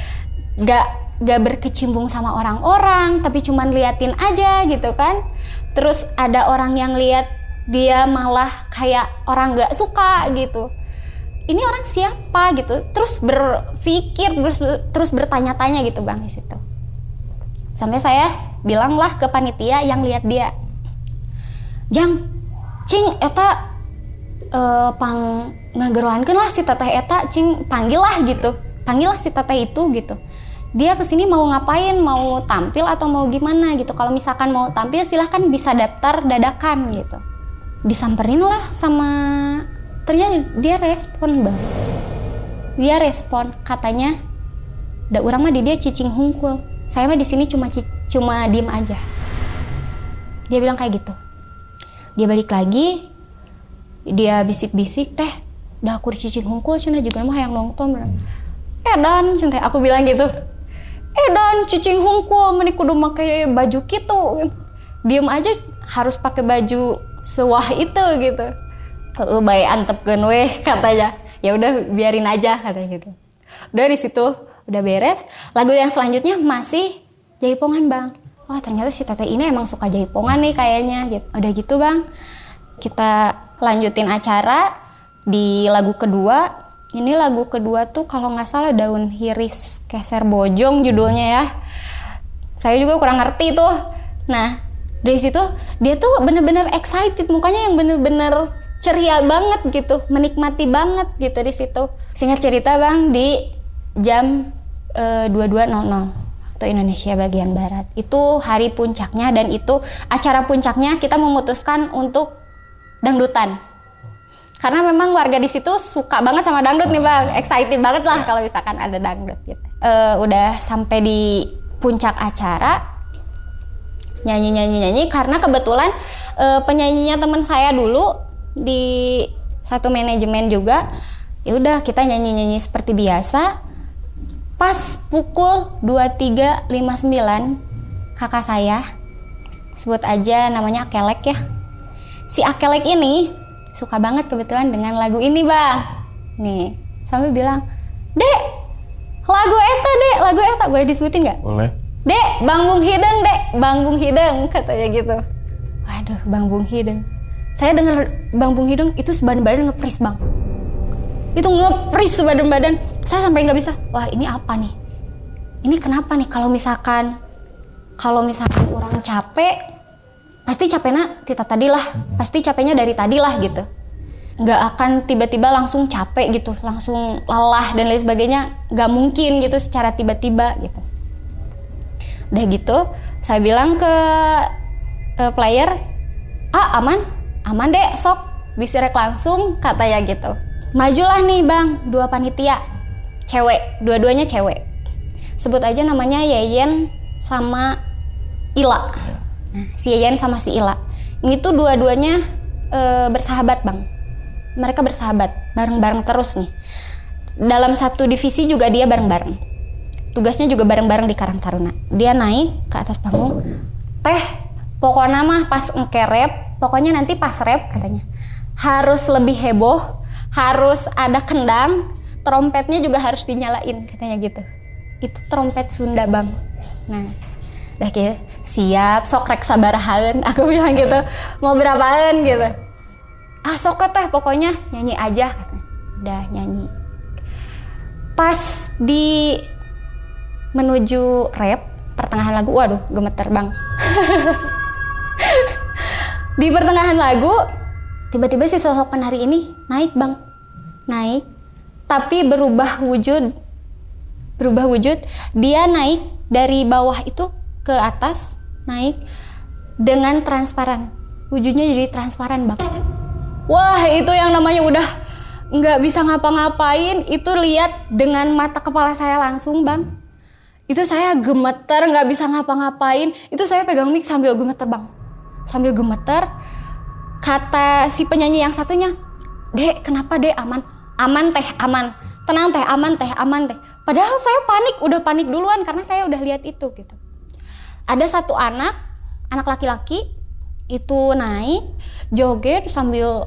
Gak berkecimpung sama orang-orang, tapi cuman liatin aja gitu kan. Terus ada orang yang lihat dia malah kayak orang gak suka gitu. Ini orang siapa gitu, terus berpikir, terus bertanya-tanya gitu bang di situ. Sampai saya bilanglah ke panitia yang lihat dia, Jang, cing eta pang ngageroankeun lah si teteh eta, cing panggil lah si teteh itu gitu. Dia kesini mau ngapain, mau tampil atau mau gimana gitu. Kalau misalkan mau tampil silahkan bisa daftar dadakan gitu. Disamperin lah sama, ternyata dia respon bang. Dia respon katanya, da urang mah di dia cicing hungkul. Saya mah di sini cuma diem aja. Dia bilang kayak gitu. Dia balik lagi, dia bisik-bisik teh, dah aku cicing hungkul cenah juga mah hayang nongton. Dan cenah aku bilang gitu. Dan cicing hungkul meni kudu make baju kitu. Diem aja harus pakai baju sewah itu gitu. Bae antepkeun weh katanya. Ya udah biarin aja katanya gitu. Udah di situ udah beres. Lagu yang selanjutnya masih jaipongan bang. Wah ternyata si teteh ini emang suka jaipongan nih kayaknya gitu. Udah gitu bang, kita lanjutin acara di lagu kedua. Ini lagu kedua tuh kalau nggak salah Daun Hiris Keser Bojong judulnya ya. Saya juga kurang ngerti tuh. Nah dari situ dia tuh bener-bener excited, mukanya yang bener-bener ceria banget gitu, menikmati banget gitu di situ. Singkat cerita bang, di jam 22.00 waktu Indonesia bagian barat itu hari puncaknya, dan itu acara puncaknya kita memutuskan untuk dangdutan. Karena memang warga di situ suka banget sama dangdut nih bang, excited banget lah kalau misalkan ada dangdut gitu. Udah sampai di puncak acara, nyanyi karena kebetulan penyanyinya teman saya dulu di satu manajemen juga. Ya udah kita nyanyi seperti biasa. Pas pukul 23.59 kakak saya, sebut aja namanya Akelek ya. Si Akelek ini suka banget kebetulan dengan lagu ini bang. Nih, sampai bilang, Dek, lagu eta, boleh disebutin nggak? Boleh. Dek, Bangbung Hideng, Dek, Bangbung Hideng, katanya gitu. Waduh, Bangbung Hideng. Saya dengar Bangbung Hideng itu sebadan-badan ngepris bang. Itu ngepris sebadan-badan. Saya sampai nggak bisa. Wah ini apa nih? Ini kenapa nih? Kalau misalkan orang capek, pasti capeknya kita tadilah. Pasti capeknya dari tadilah gitu. Nggak akan tiba-tiba langsung capek gitu, langsung lelah dan lain sebagainya. Nggak mungkin gitu secara tiba-tiba gitu. Udah gitu, saya bilang ke player, aman deh, sok bisirek langsung, katanya gitu. Majulah nih bang, 2 panitia, cewek, dua-duanya cewek. Sebut aja namanya Yeyen sama Ila. Nah, si Yeyen sama si Ila. Ini tuh dua-duanya bersahabat bang. Mereka bersahabat, bareng-bareng terus nih. dalam satu divisi juga dia bareng-bareng. Tugasnya juga bareng-bareng di Karang Taruna. Dia naik ke atas panggung, teh pokoknya mah pas nge-rap, pokoknya nanti pas rap katanya harus lebih heboh, harus ada kendang, trompetnya juga harus dinyalain katanya gitu. Itu trompet Sunda Bang. Nah, dah kayak siap, sok rek sabarahaeun, aku bilang gitu. Mau berapaan gitu. Sok teh pokoknya nyanyi aja katanya. Udah nyanyi. Pas di menuju rap pertengahan lagu, waduh gemeter Bang. Di pertengahan lagu tiba-tiba si sosok penari ini naik Bang. Naik tapi berubah wujud. Dia naik dari bawah itu ke atas, naik dengan transparan. Wujudnya jadi transparan Bang. Wah, itu yang namanya udah nggak bisa ngapa-ngapain. Itu lihat dengan mata kepala saya langsung Bang. Itu saya gemeter, nggak bisa ngapa-ngapain. Itu saya pegang mic sambil gemeter Bang. Sambil gemeter, kata si penyanyi yang satunya, "Dek, kenapa Dek? Aman? Aman teh, aman. Tenang teh, aman teh, aman teh." Padahal saya udah panik duluan karena saya udah lihat itu gitu. Ada satu anak laki-laki itu naik, joget sambil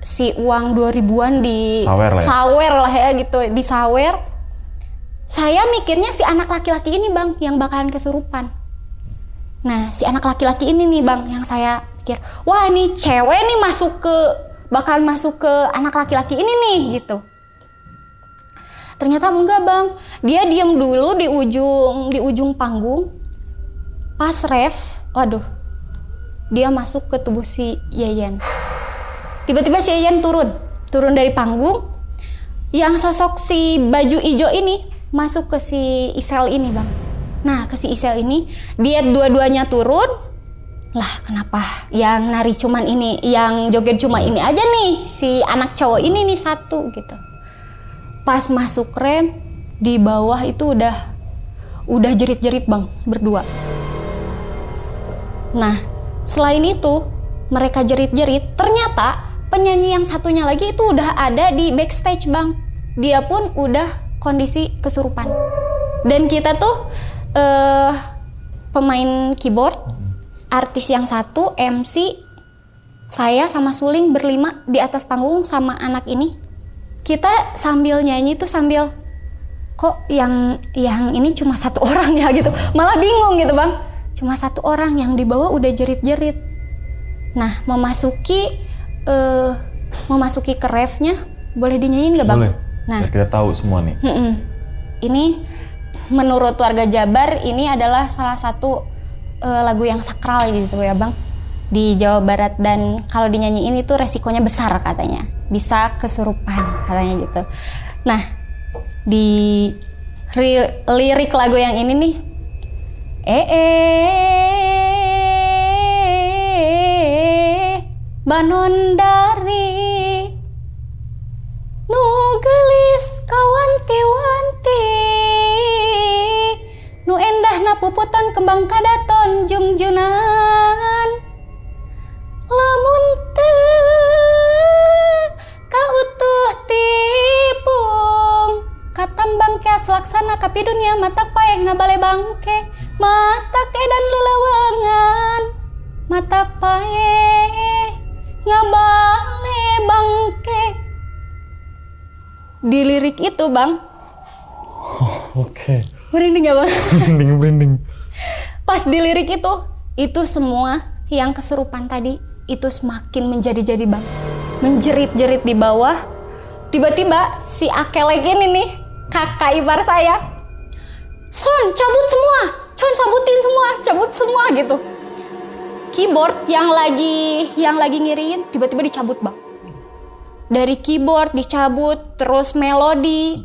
si uang 2000-an di sawer lah ya gitu, disawer. Saya mikirnya si anak laki-laki ini Bang yang bakalan kesurupan. Nah, si anak laki-laki ini nih Bang yang saya pikir, wah nih cewek nih bakalan masuk ke anak laki-laki ini nih gitu. Ternyata enggak Bang, dia diam dulu di ujung panggung. Pas ref, waduh, dia masuk ke tubuh si Yayan. Tiba-tiba si Yayan turun dari panggung. Yang sosok si baju hijau ini masuk ke si Isel ini Bang. Nah, ke si Isel ini, dia dua-duanya turun. Lah, kenapa yang nari cuman ini, yang joget cuma ini aja nih, si anak cowok ini nih satu gitu. Pas masuk rem, di bawah itu udah jerit-jerit Bang, berdua. Nah, selain itu, mereka jerit-jerit, ternyata penyanyi yang satunya lagi itu udah ada di backstage Bang. Dia pun udah kondisi kesurupan. Dan kita tuh pemain keyboard, artis yang satu, MC, saya sama Suling berlima di atas panggung sama anak ini. Kita sambil nyanyi tuh sambil, kok yang ini cuma satu orang ya gitu. Malah bingung gitu Bang. Cuma satu orang, yang di bawah udah jerit-jerit. Nah, memasuki ke refnya, boleh dinyanyiin nggak Bang? Boleh. Nah, ya, kita tahu semua nih. Ini menurut warga Jabar ini adalah salah satu lagu yang sakral gitu ya Bang di Jawa Barat, dan kalau dinyanyiin itu resikonya besar katanya, bisa kesurupan katanya gitu. Nah, di lirik lagu yang ini nih, banon dari nu gelis kawanti-wanti, nu endah na puputan kembang kadaton jungjunan, lamun teu kautuh tipung katambang keas laksana kapidunya mata paeh ngabale bangke, mata kedan lelewengan mata paeh ngabale bangke. Di lirik itu Bang, Oke. merinding ya Bang? Merinding. Pas di lirik itu semua yang kesurupan tadi itu semakin menjadi-jadi Bang, menjerit-jerit di bawah. Tiba-tiba si Akelek ini nih, kakak ipar saya, Son cabut semua, cabut semua gitu. Keyboard yang lagi ngiringin tiba-tiba dicabut Bang. Dari keyboard dicabut, terus melodi,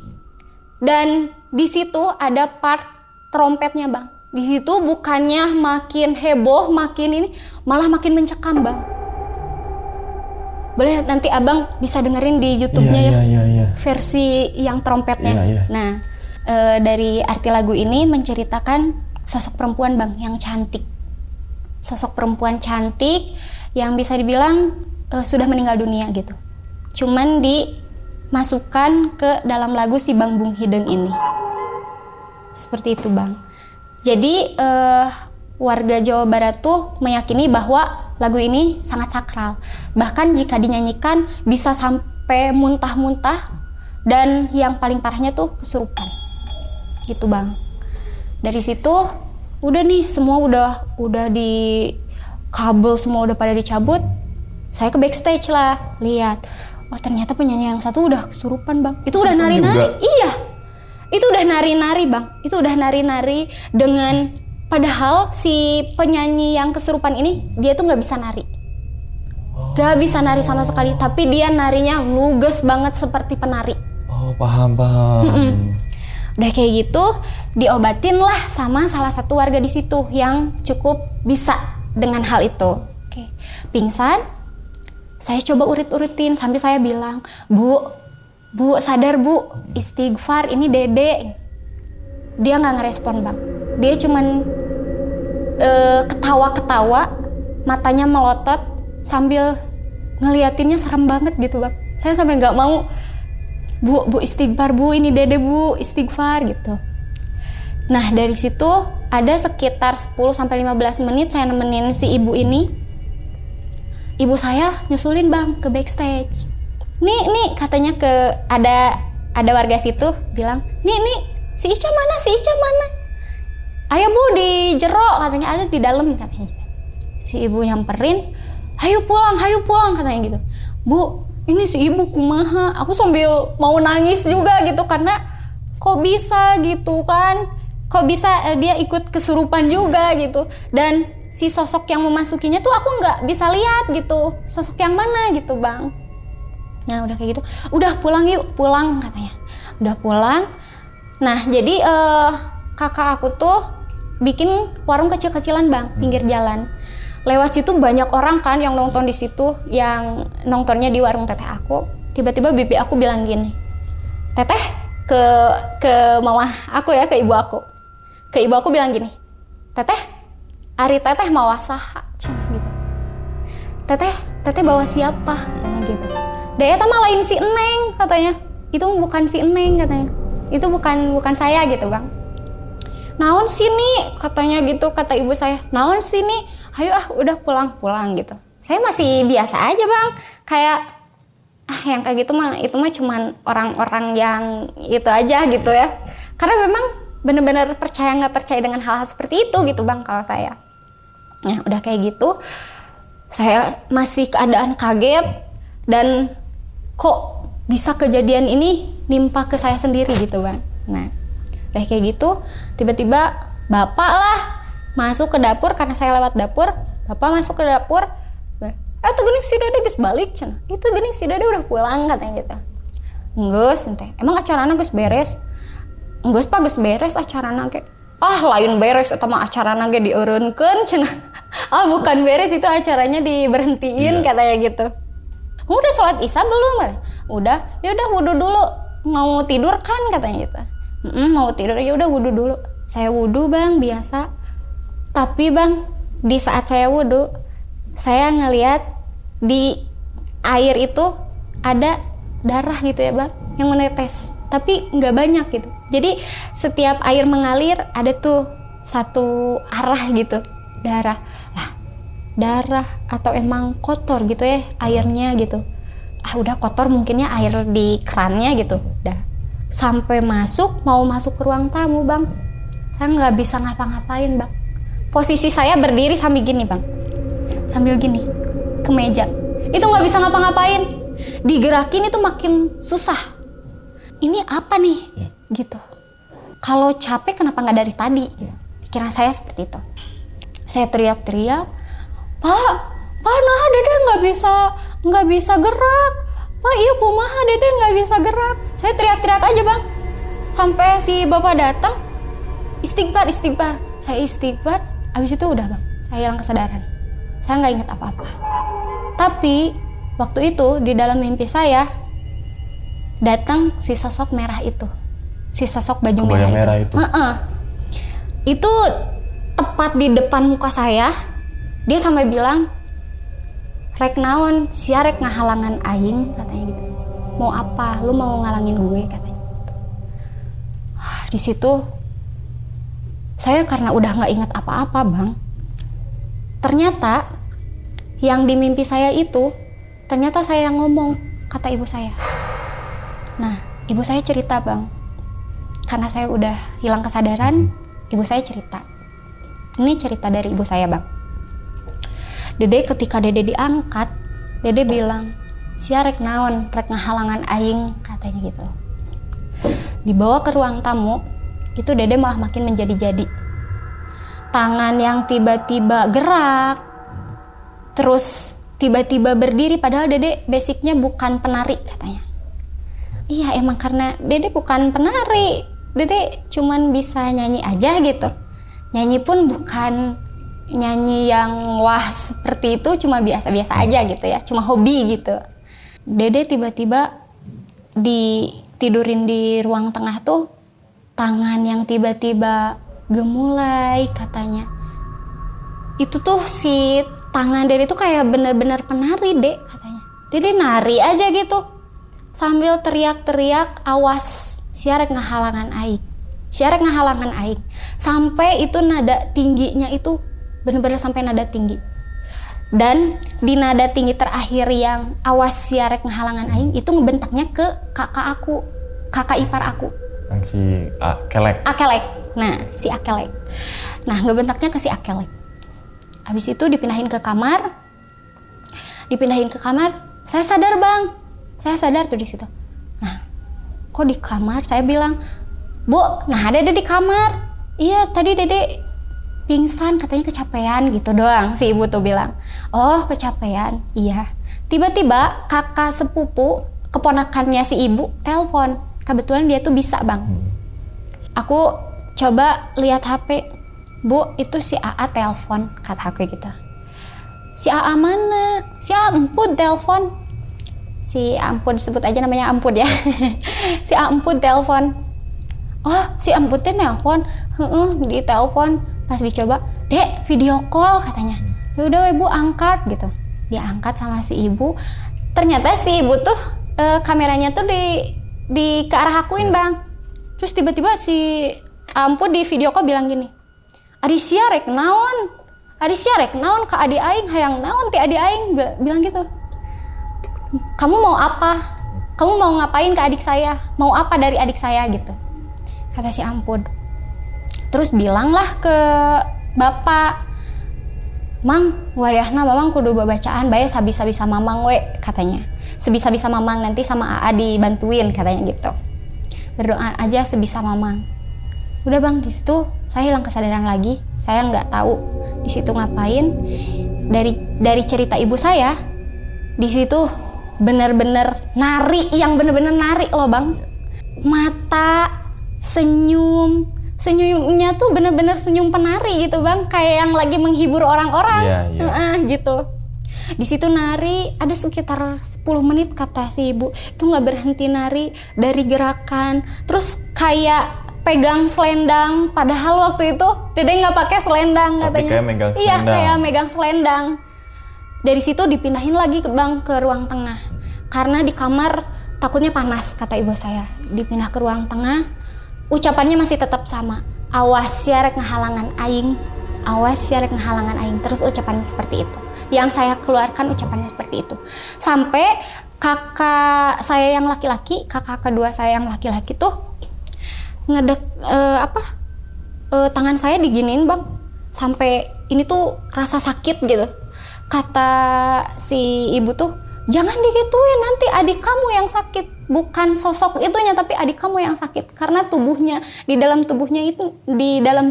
dan di situ ada part trompetnya Bang. Di situ bukannya makin heboh, makin ini, malah makin mencekam Bang. Boleh nanti Abang bisa dengerin di YouTube-nya ya. Versi yang trompetnya. Nah, dari arti lagu ini menceritakan sosok perempuan Bang yang cantik. Sosok perempuan cantik yang bisa dibilang sudah meninggal dunia gitu. Cuman masukkan ke dalam lagu si Bang Bung Hideng ini. Seperti itu Bang. Jadi warga Jawa Barat tuh meyakini bahwa lagu ini sangat sakral. Bahkan jika dinyanyikan bisa sampai muntah-muntah, dan yang paling parahnya tuh kesurupan. Gitu Bang. Dari situ udah nih semua udah di kabel, semua udah pada dicabut. Saya ke backstage lah, lihat. Oh ternyata penyanyi yang satu udah kesurupan Bang. Itu udah nari-nari. Iya. Itu udah nari-nari Bang. Itu udah nari-nari dengan, padahal si penyanyi yang kesurupan ini dia tuh nggak bisa nari. Gak bisa nari sama sekali, tapi dia narinya lugas banget seperti penari. Oh paham. Udah kayak gitu diobatin lah sama salah satu warga di situ yang cukup bisa dengan hal itu. Oke. Pingsan. Saya coba urit-uritin sampai saya bilang, Bu sadar Bu, istighfar, ini Dede. Dia nggak ngerespon Bang. Dia cuman ketawa-ketawa, matanya melotot sambil ngeliatinnya serem banget gitu Bang. Saya sampai nggak mau, Bu istighfar Bu, ini Dede Bu, istighfar gitu. Nah dari situ ada sekitar 10-15 menit saya nemenin si ibu ini. Ibu saya nyusulin Bang ke backstage. Nih katanya ada warga situ bilang, nih si Ica mana? Ayo Bu di jero, katanya ada di dalam katanya. Si ibu nyamperin, ayo pulang katanya gitu. Bu, ini si ibu kumaha? Aku sambil mau nangis juga gitu karena kok bisa gitu kan? Kok bisa dia ikut kesurupan juga gitu. Dan si sosok yang memasukinya tuh aku nggak bisa lihat gitu. Sosok yang mana gitu Bang. Nah udah kayak gitu, udah pulang yuk, pulang katanya. Udah pulang. Nah jadi kakak aku tuh bikin warung kecil-kecilan Bang, pinggir jalan. Lewat situ banyak orang kan yang nonton di situ, yang nontonnya di warung teteh aku. Tiba-tiba bibi aku bilang gini, Teteh, ke mama aku ya, ke ibu aku. Ke ibu aku bilang gini, Teteh, ari teteh mawa saha? Cina gitu. Teteh bawa siapa? Katanya gitu. Daya mah lain si Eneng katanya. Itu bukan si Eneng katanya. Itu bukan saya gitu Bang. Naon sini katanya gitu, kata ibu saya. Naon sini? Ayo udah pulang gitu. Saya masih biasa aja Bang. Kayak yang kayak gitu mah, itu mah cuman orang-orang yang itu aja gitu ya. Karena memang benar-benar percaya nggak percaya dengan hal-hal seperti itu gitu Bang kalau saya. Nah udah kayak gitu, saya masih keadaan kaget dan kok bisa kejadian ini nimpa ke saya sendiri gitu Bang. Nah udah kayak gitu, tiba-tiba bapak lah masuk ke dapur karena saya lewat dapur. Bapak masuk ke dapur, itu geuning si Dede geus balik cenah. Itu geuning si Dede udah pulang katanya gitu. Geus teh, emang acarana geus beres? Geus Pak, geus beres acarana ge. Lain beres eta mah acarana ge dieureunkeun cenah. Bukan beres, itu acaranya diberhentiin katanya gitu. Udah sholat isya belum? Udah, ya udah wudu dulu. Mau tidur kan katanya gitu. Mau tidur, ya udah wudu dulu. Saya wudu Bang biasa. Tapi Bang, di saat saya wudu, saya ngelihat di air itu ada darah gitu ya Bang, yang menetes. Tapi nggak banyak gitu. Jadi setiap air mengalir ada tuh satu arah gitu, darah. Darah atau emang kotor gitu ya airnya gitu. Udah kotor mungkinnya air di kerannya gitu. Udah sampai mau masuk ke ruang tamu Bang. Saya nggak bisa ngapa-ngapain Bang. Posisi saya berdiri sambil gini Bang. Sambil gini ke meja. Itu nggak bisa ngapa-ngapain. Digerakin itu makin susah. Ini apa nih? Gitu. Kalau capek kenapa nggak dari tadi? Gitu. Pikiran saya seperti itu. Saya teriak-teriak, Pak, nah Dede nggak bisa gerak. Pak, iya kumaha Dede nggak bisa gerak. Saya teriak-teriak aja Bang. Sampai si bapak datang, istighfar. Saya istighfar, abis itu udah Bang. Saya hilang kesadaran. Saya nggak ingat apa-apa. Tapi waktu itu di dalam mimpi saya datang si sosok merah itu, si sosok baju merah itu. Itu tepat di depan muka saya. Dia sampai bilang, rek naon sia rek ngahalangan aing katanya gitu. Mau apa? Lu mau ngalangin gue katanya. Di situ saya karena udah nggak ingat apa-apa bang. Ternyata yang di mimpi saya itu ternyata saya yang ngomong, kata ibu saya. Nah, ibu saya cerita bang, karena saya udah hilang kesadaran, ibu saya cerita. Ini cerita dari ibu saya bang. Dede ketika Dede diangkat, Dede bilang, sia rek naon, rek ngahalangan aing, katanya gitu. Dibawa ke ruang tamu, itu Dede malah makin menjadi-jadi. Tangan yang tiba-tiba gerak, terus tiba-tiba berdiri, padahal Dede basicnya bukan penari katanya. Iya emang karena Dede bukan penari, Dede cuman bisa nyanyi aja gitu. Nyanyi pun bukan nyanyi yang wah seperti itu, cuma biasa-biasa aja gitu ya, cuma hobi gitu. Dede tiba-tiba ditidurin di ruang tengah tuh, tangan yang tiba-tiba gemulai katanya. Itu tuh si tangan Dede tuh kayak bener-bener penari dek katanya. Dede nari aja gitu sambil teriak-teriak, awas siarek ngahalangan aing, siarek ngahalangan aing. Sampai itu nada tingginya itu bener-bener sampai nada tinggi. Dan di nada tinggi terakhir yang awas siarek ngahalangan aing itu ngebentaknya ke kakak aku, kakak ipar aku. Yang si Akelek. Akelek. Nah, si Akelek. Nah, ngebentaknya ke si Akelek. Habis itu dipindahin ke kamar. Saya sadar, Bang. Saya sadar tuh di situ. Nah, kok di kamar? Saya bilang, "Bu, nah Dede di kamar." "Iya, tadi Dede pingsan, katanya kecapean," gitu doang si ibu tuh bilang. "Oh, kecapean." "Iya." Tiba-tiba kakak sepupu keponakannya si ibu telepon. Kebetulan dia tuh bisa bang. Aku coba lihat HP, "Bu, itu si AA telepon," kata aku gitu. "Si AA mana?" "Si AA Emput telepon." Si Ampun, disebut aja namanya Ampun ya. Si Ampun telepon. "Oh, si Ampun teh nelpon." Di telepon. Pas dicoba, "Dek, video call," katanya. "Ya udah ibu angkat," gitu. Dia angkat sama si ibu. Ternyata si ibu tuh kameranya tuh di ke arah akuin bang. Terus tiba-tiba si Ampun di video call bilang gini, "Ari sia rek naon? Ari sia rek naon ka adi aing, hayang naon ti adi aing?" Bilang gitu. "Kamu mau apa? Kamu mau ngapain ke adik saya? Mau apa dari adik saya?" gitu. Kata si Ampun. Terus bilanglah ke bapak, "Mang, wayahna mamang kudu babacaan bae sabisa-bisa mamang we," katanya. "Sebisa-bisa mamang, nanti sama AA dibantuin," katanya gitu. "Berdoa aja sebisa mamang." Udah bang, di situ saya hilang kesadaran lagi. Saya nggak tahu di situ ngapain. Dari cerita ibu saya, di situ bener-bener nari, yang bener-bener nari loh bang. Mata, senyumnya tuh bener-bener senyum penari gitu bang, kayak yang lagi menghibur orang-orang. Gitu. Di situ nari ada sekitar 10 menit kata si ibu. Itu nggak berhenti nari dari gerakan. Terus kayak pegang selendang, padahal waktu itu Dede nggak pakai selendang katanya. Tapi kayak megang selendang. Iya, kayak megang selendang. Dari situ dipindahin lagi ke bang ke ruang tengah. Karena di kamar takutnya panas kata ibu saya. Dipindah ke ruang tengah. Ucapannya masih tetap sama. "Awas siarek ngahalangan aing. Awas siarek ngahalangan aing." Terus ucapannya seperti itu. Yang saya keluarkan ucapannya seperti itu. Sampai kakak saya yang laki-laki, kakak kedua saya yang laki-laki tuh ngedek tangan saya diginiin bang. Sampai ini tuh rasa sakit gitu. Kata si ibu tuh, "Jangan digituin, nanti adik kamu yang sakit." Bukan sosok itunya, tapi adik kamu yang sakit. Karena tubuhnya, di dalam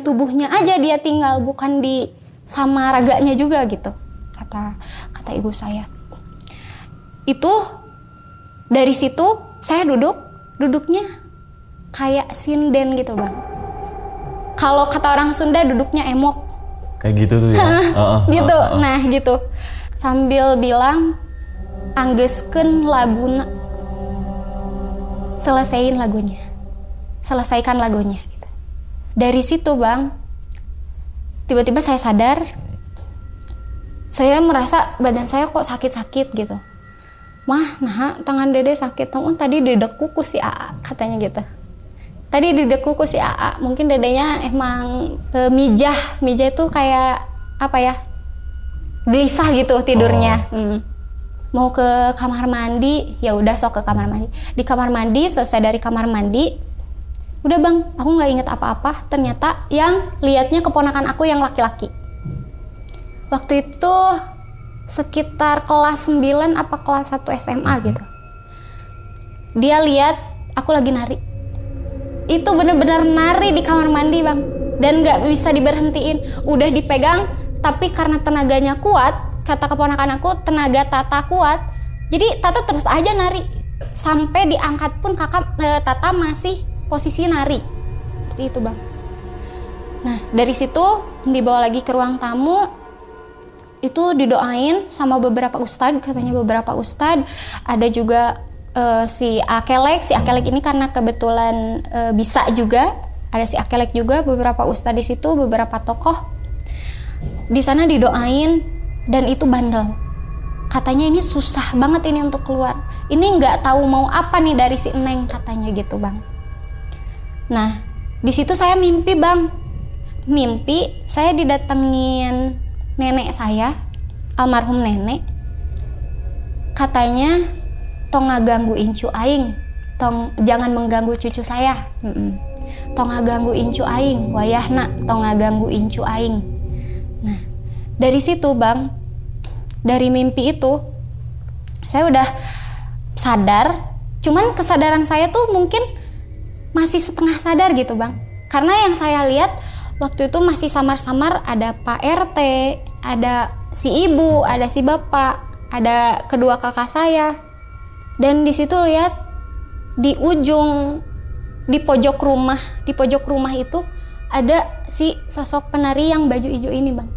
tubuhnya aja dia tinggal, bukan di sama raganya juga gitu. Kata ibu saya. Itu dari situ saya duduknya kayak sinden gitu bang. Kalau kata orang Sunda duduknya emok. Kayak gitu tuh ya. Gitu. Nah gitu. Sambil bilang, "Anggeskeun laguna." Selesaikan lagunya gitu. Dari situ bang, tiba-tiba saya sadar, saya merasa badan saya kok sakit-sakit gitu. Mah, nah tangan dede sakit. Tadi dideku ku si Aa, katanya gitu. Tadi dideku ku si Aa. Mungkin dedenya emang mijah itu kayak apa ya? Gelisah gitu tidurnya. Mau ke kamar mandi, ya udah sok ke kamar mandi. Di kamar mandi, selesai dari kamar mandi, udah bang, aku nggak inget apa-apa. Ternyata yang liatnya keponakan aku yang laki-laki. Waktu itu sekitar kelas 9 apa kelas 1 SMA gitu. Dia lihat aku lagi nari. Itu bener-bener nari di kamar mandi bang. Dan nggak bisa diberhentiin. Udah dipegang, tapi karena tenaganya kuat, kata keponakan aku, tenaga Tata kuat, jadi Tata terus aja nari. Sampai diangkat pun Tata masih posisi nari. Seperti itu bang. Nah dari situ dibawa lagi ke ruang tamu. Itu didoain sama beberapa ustadz, katanya beberapa ustadz. Ada juga si Akelek ini karena kebetulan bisa juga. Ada si Akelek juga, beberapa ustadz di situ, beberapa tokoh. Di sana didoain. Dan itu bandel. Katanya ini susah banget ini untuk keluar. Ini nggak tahu mau apa nih dari si Neng, katanya gitu bang. Nah di situ saya mimpi bang. Mimpi saya didatengin nenek saya, almarhum nenek. Katanya tong ngagangguin cu aing, tong jangan mengganggu cucu saya. Tong ngagangguin cu aing, wayahna tong ngagangguin cu aing. Nah dari situ bang, dari mimpi itu saya udah sadar. Cuman kesadaran saya tuh mungkin masih setengah sadar gitu bang. Karena yang saya lihat waktu itu masih samar-samar, ada Pak RT, ada si ibu, ada si bapak, ada kedua kakak saya. Dan di situ lihat di ujung, di pojok rumah itu ada si sosok penari yang baju hijau ini bang.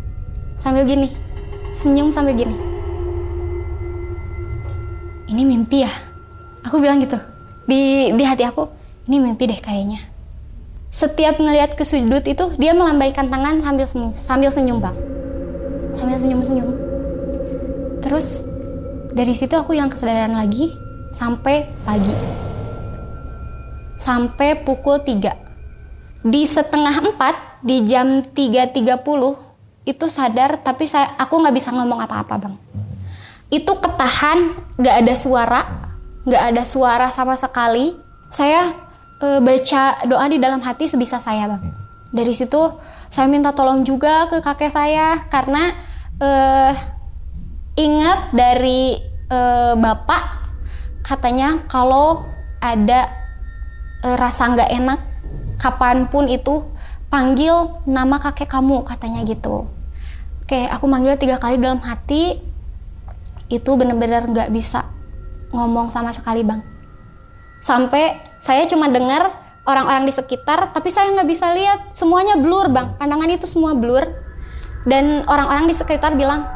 Sambil gini, senyum sambil gini. Ini mimpi ya? Aku bilang gitu. Di hati aku, ini mimpi deh kayaknya. Setiap ngelihat ke sudut itu, dia melambaikan tangan sambil senyum bang. Sambil senyum-senyum. Terus dari situ aku hilang kesadaran lagi sampai pagi. Sampai pukul 3. Di setengah 4, di jam 3.30, itu sadar, tapi aku nggak bisa ngomong apa-apa bang. Itu ketahan, nggak ada suara sama sekali. Saya baca doa di dalam hati sebisa saya bang. Dari situ saya minta tolong juga ke kakek saya karena ingat dari bapak, katanya kalau ada rasa nggak enak kapanpun itu panggil nama kakek kamu, katanya gitu. Oke, aku manggil 3 kali dalam hati. Itu benar-benar nggak bisa ngomong sama sekali bang. Sampai saya cuma dengar orang-orang di sekitar, tapi saya nggak bisa lihat. Semuanya blur bang, pandangan itu semua blur. Dan orang-orang di sekitar bilang,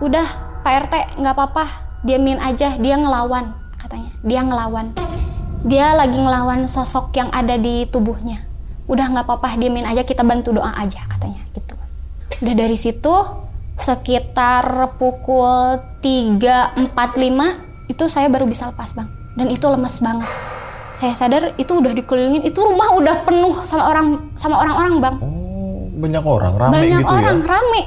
udah Pak RT nggak apa-apa, diamin aja, dia ngelawan, katanya. Dia ngelawan. Dia lagi ngelawan sosok yang ada di tubuhnya. Udah nggak apa-apa, diamin aja, kita bantu doa aja, katanya gitu. Udah dari situ sekitar pukul 3.45 itu saya baru bisa lepas bang. Dan itu lemes banget. Saya sadar itu udah dikelilingin, itu rumah udah penuh sama orang-orang bang. Oh, banyak orang, rame banyak gitu orang, ya? Rame.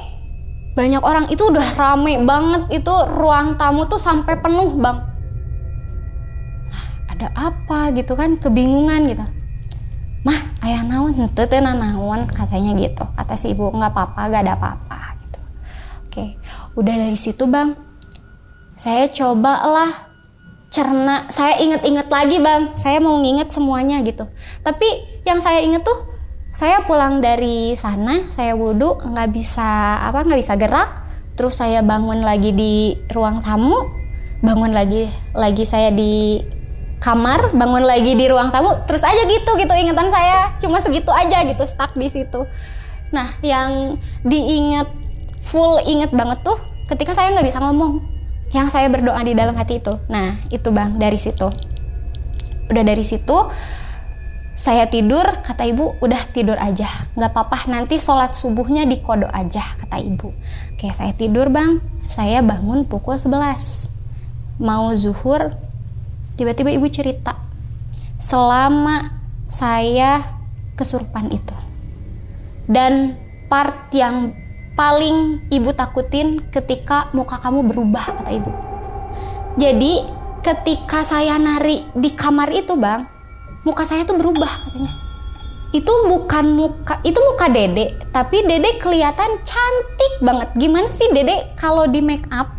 Banyak orang, itu udah rame banget. Itu ruang tamu tuh sampai penuh bang. Ada apa gitu kan, kebingungan gitu. Mah, ayah naon, henteu teh naon, katanya gitu. Kata si ibu, nggak apa-apa, gak ada apa-apa gitu. Oke, udah dari situ bang, saya cobalah cerna. Saya inget-inget lagi bang, saya mau nginget semuanya gitu. Tapi yang saya inget tuh, saya pulang dari sana, saya wudhu, nggak bisa gerak. Terus saya bangun lagi di ruang tamu, bangun lagi saya di kamar, bangun lagi di ruang tamu, terus aja gitu ingatan saya cuma segitu aja gitu, stuck di situ. Nah yang full inget banget tuh ketika saya nggak bisa ngomong, yang saya berdoa di dalam hati itu. Nah itu bang, dari situ udah, dari situ saya tidur. Kata ibu, udah tidur aja, nggak apa-apa, nanti sholat subuhnya di kodo aja, kata ibu. Oke, saya tidur bang. Saya bangun pukul 11. mau zuhur, tiba-tiba ibu cerita selama saya kesurupan itu. Dan part yang paling ibu takutin ketika muka kamu berubah, kata ibu. Jadi ketika saya nari di kamar itu bang, muka saya tuh berubah katanya. Itu bukan muka, itu muka Dede, tapi Dede kelihatan cantik banget. Gimana sih Dede kalau di make up?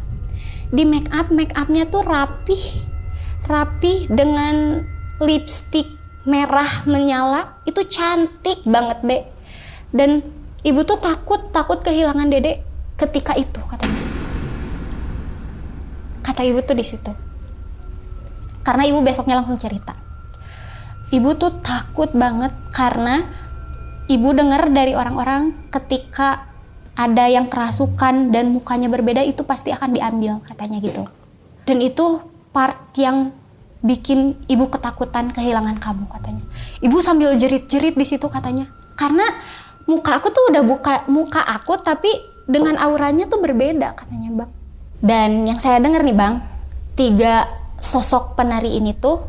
Di make upnya tuh rapi dengan lipstick merah menyala, itu cantik banget Dek. Dan ibu tuh takut kehilangan Dede ketika itu katanya. Kata ibu tuh di situ. Karena ibu besoknya langsung cerita. Ibu tuh takut banget karena ibu dengar dari orang-orang ketika ada yang kerasukan dan mukanya berbeda itu pasti akan diambil katanya gitu. Dan itu part yang bikin ibu ketakutan kehilangan kamu katanya. Ibu sambil jerit-jerit di situ katanya. Karena muka aku tuh udah muka aku tapi dengan auranya tuh berbeda katanya bang. Dan yang saya dengar nih bang, 3 sosok penari ini tuh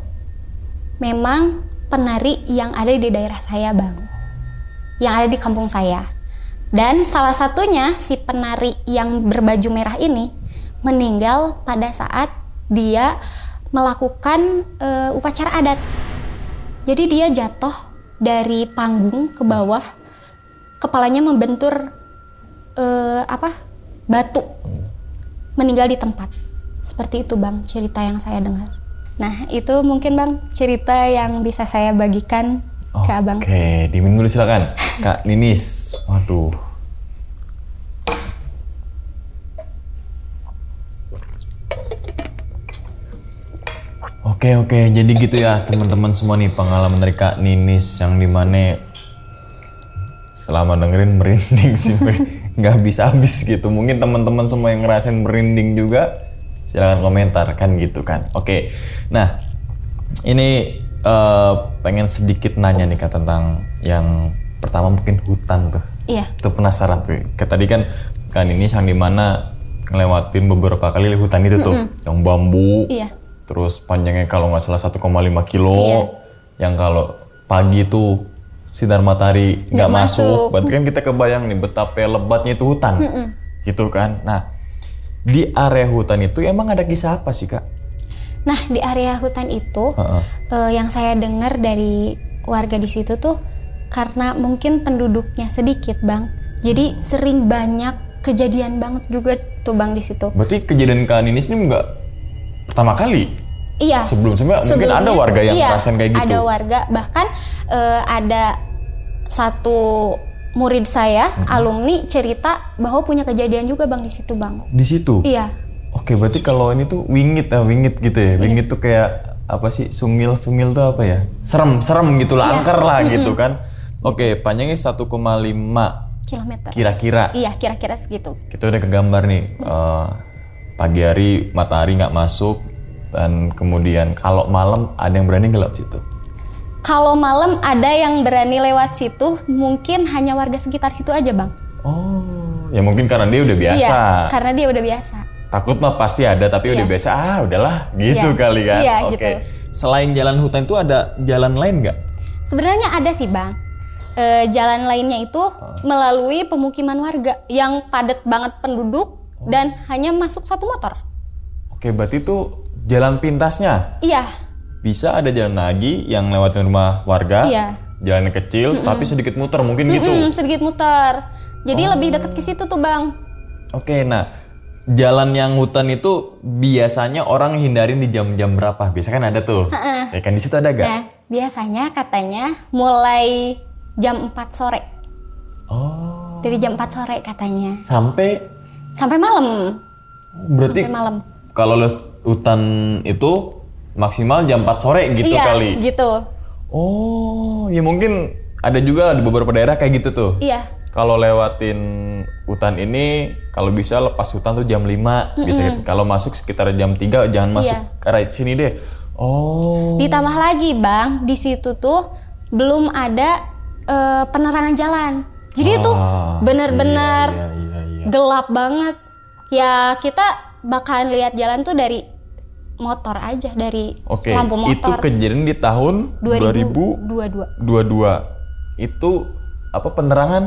memang penari yang ada di daerah saya bang, yang ada di kampung saya. Dan salah satunya si penari yang berbaju merah ini meninggal pada saat dia melakukan upacara adat. Jadi dia jatuh dari panggung ke bawah, kepalanya membentur batu, meninggal di tempat. Seperti itu bang cerita yang saya dengar. Nah itu mungkin bang cerita yang bisa saya bagikan ke abang. Oke, diminum dulu silakan Kak Ninis. Waduh. Oke, jadi gitu ya teman-teman semua nih pengalaman dari Kak Ninis yang dimana selama dengerin merinding sih, nggak habis gitu. Mungkin teman-teman semua yang ngerasain merinding juga, silakan komentar kan gitu kan. Oke, nah ini pengen sedikit nanya nih Kak tentang yang pertama mungkin hutan tuh. Iya. Itu penasaran tuh. Kayak tadi kan Ninis yang dimana ngelewatin beberapa kali hutan itu tuh, yang bambu. Iya. Terus panjangnya kalau nggak salah 1,5 kilo. Iya. Yang kalau pagi tuh sinar matahari nggak masuk. Berarti kan kita kebayang nih betapa lebatnya itu hutan. Gitu kan. Nah, di area hutan itu emang ada kisah apa sih Kak? Nah di area hutan itu yang saya dengar dari warga di situ tuh karena mungkin penduduknya sedikit bang, jadi sering banyak kejadian banget juga tuh bang di situ. Berarti kejadian Kak Ninis ini nggak pertama kali? Iya. Sebelumnya mungkin ada warga yang ngerasain kayak gitu. Ada warga, bahkan ada satu murid saya, alumni cerita bahwa punya kejadian juga bang di situ bang. Di situ? Iya. Oke, berarti kalau ini tuh wingit gitu ya. Wingit tuh kayak apa sih? Sungil tuh apa ya? Serem gitu lah, angker lah gitu kan. Oke, panjangnya 1,5 kilometer. Kira-kira. Iya, kira-kira segitu. Kita udah kegambar nih. Pagi hari matahari nggak masuk dan kemudian kalau malam ada yang berani nggak lewat situ? Kalau malam ada yang berani lewat situ, mungkin hanya warga sekitar situ aja bang. Oh, ya mungkin karena dia udah biasa. Iya, karena dia udah biasa. Takut mah pasti ada, tapi udah biasa, udahlah gitu kali kan. Iya, Oke. gitu. Selain jalan hutan itu ada jalan lain nggak? Sebenarnya ada sih bang. Jalan lainnya itu melalui pemukiman warga yang padat banget penduduk dan hanya masuk 1 motor. Oke, berarti itu jalan pintasnya? Iya. Bisa ada jalan lagi yang lewatin rumah warga, jalannya kecil tapi sedikit muter mungkin gitu? Sedikit muter. Jadi lebih dekat ke situ tuh bang. Oke, nah jalan yang hutan itu biasanya orang hindarin di jam-jam berapa? Biasanya kan ada tuh. Ya kan di situ ada gak? Nah, biasanya katanya mulai jam 4 sore. Oh. Dari jam 4 sore katanya. Sampai malam. Berarti sampai malam. Kalau hutan itu maksimal jam 4 sore gitu kali. Iya, gitu. Oh, ya mungkin ada juga di beberapa daerah kayak gitu tuh. Iya. Kalau lewatin hutan ini, kalau bisa lepas hutan tuh jam 5, bisa gitu. Kalau masuk sekitar jam 3 jangan masuk ke arah sini deh. Oh. Ditambah lagi bang, di situ tuh belum ada penerangan jalan. Jadi itu benar-benar gelap banget. Ya kita bakalan lihat jalan tuh dari motor aja, dari Oke, lampu itu motor. kejadian di tahun 2022. 2022. Itu apa, penerangan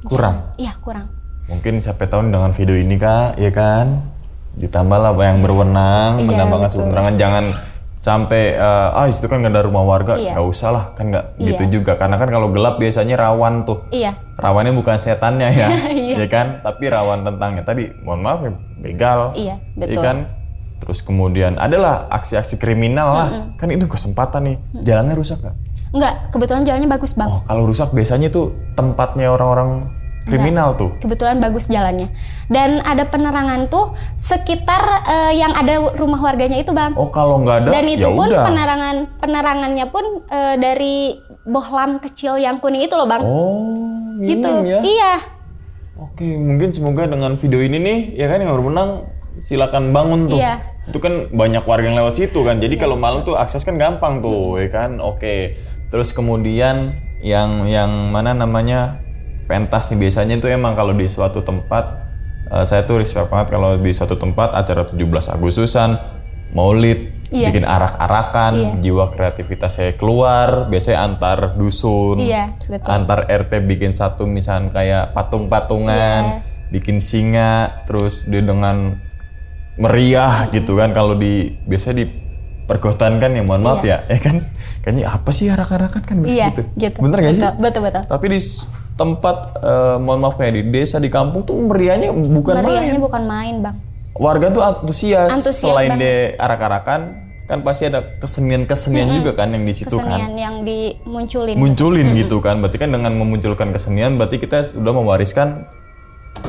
kurang? Iya, kurang. Mungkin siapa tahu dengan video ini Kak, ya kan? Ditambah lah yang berwenang, Iya, menambahkan betul. penerangan, jangan sampai itu kan nggak ada rumah warga, Iya. nggak usah lah, kan nggak Iya. gitu juga. Karena kan kalau gelap biasanya rawan tuh. Iya. Rawannya bukan setannya ya, Iya. ya kan? Tapi rawan tentangnya tadi, mohon maaf ya, begal, Iya, ya betul. kan? Terus kemudian adalah aksi-aksi kriminal lah, kan itu kesempatan nih. Jalannya rusak nggak? Enggak, kebetulan jalannya bagus, Bang. Oh, kalau rusak biasanya tuh tempatnya orang-orang kriminal tuh. Kebetulan bagus jalannya. Dan ada penerangan tuh sekitar yang ada rumah warganya itu, Bang. Oh, kalau nggak ada, Dan itu ya pun udah. penerangannya pun dari bohlam kecil yang kuning itu loh, Bang. Oh, Gitu. minim ya. Iya. Oke, mungkin semoga dengan video ini nih, ya kan yang berwenang silakan bangun tuh. Iya. Itu kan banyak warga yang lewat situ kan. Jadi kalau malam tuh akses kan gampang tuh, ya kan. Oke. Terus kemudian yang mana namanya pentas nih, biasanya itu emang kalau di suatu tempat saya tuh respect banget kalau di suatu tempat acara 17 Agustusan, Maulid, Iya. bikin arak-arakan, Iya. jiwa kreativitas saya keluar, biasanya antar dusun, Iya, betul. antar RT bikin satu misalnya kayak patung-patungan, bikin singa, terus dia dengan meriah gitu kan. Kalau di biasanya di perkotaan kan ya mohon maaf ya kan, kayaknya apa sih arak-arakan kan bisa Iya, gitu. gitu. Bener gak sih? Betul. Tapi di tempat mohon maaf kayak di desa, di kampung tuh meriahnya bukan Meriahnya main. bukan main, Bang. Warga tuh antusias. Antusias Selain banget. di arak-arakan kan pasti ada kesenian-kesenian juga kan yang di situ Kesenian kan. yang dimunculin. Munculin gitu kan. Berarti kan dengan memunculkan kesenian berarti kita sudah mewariskan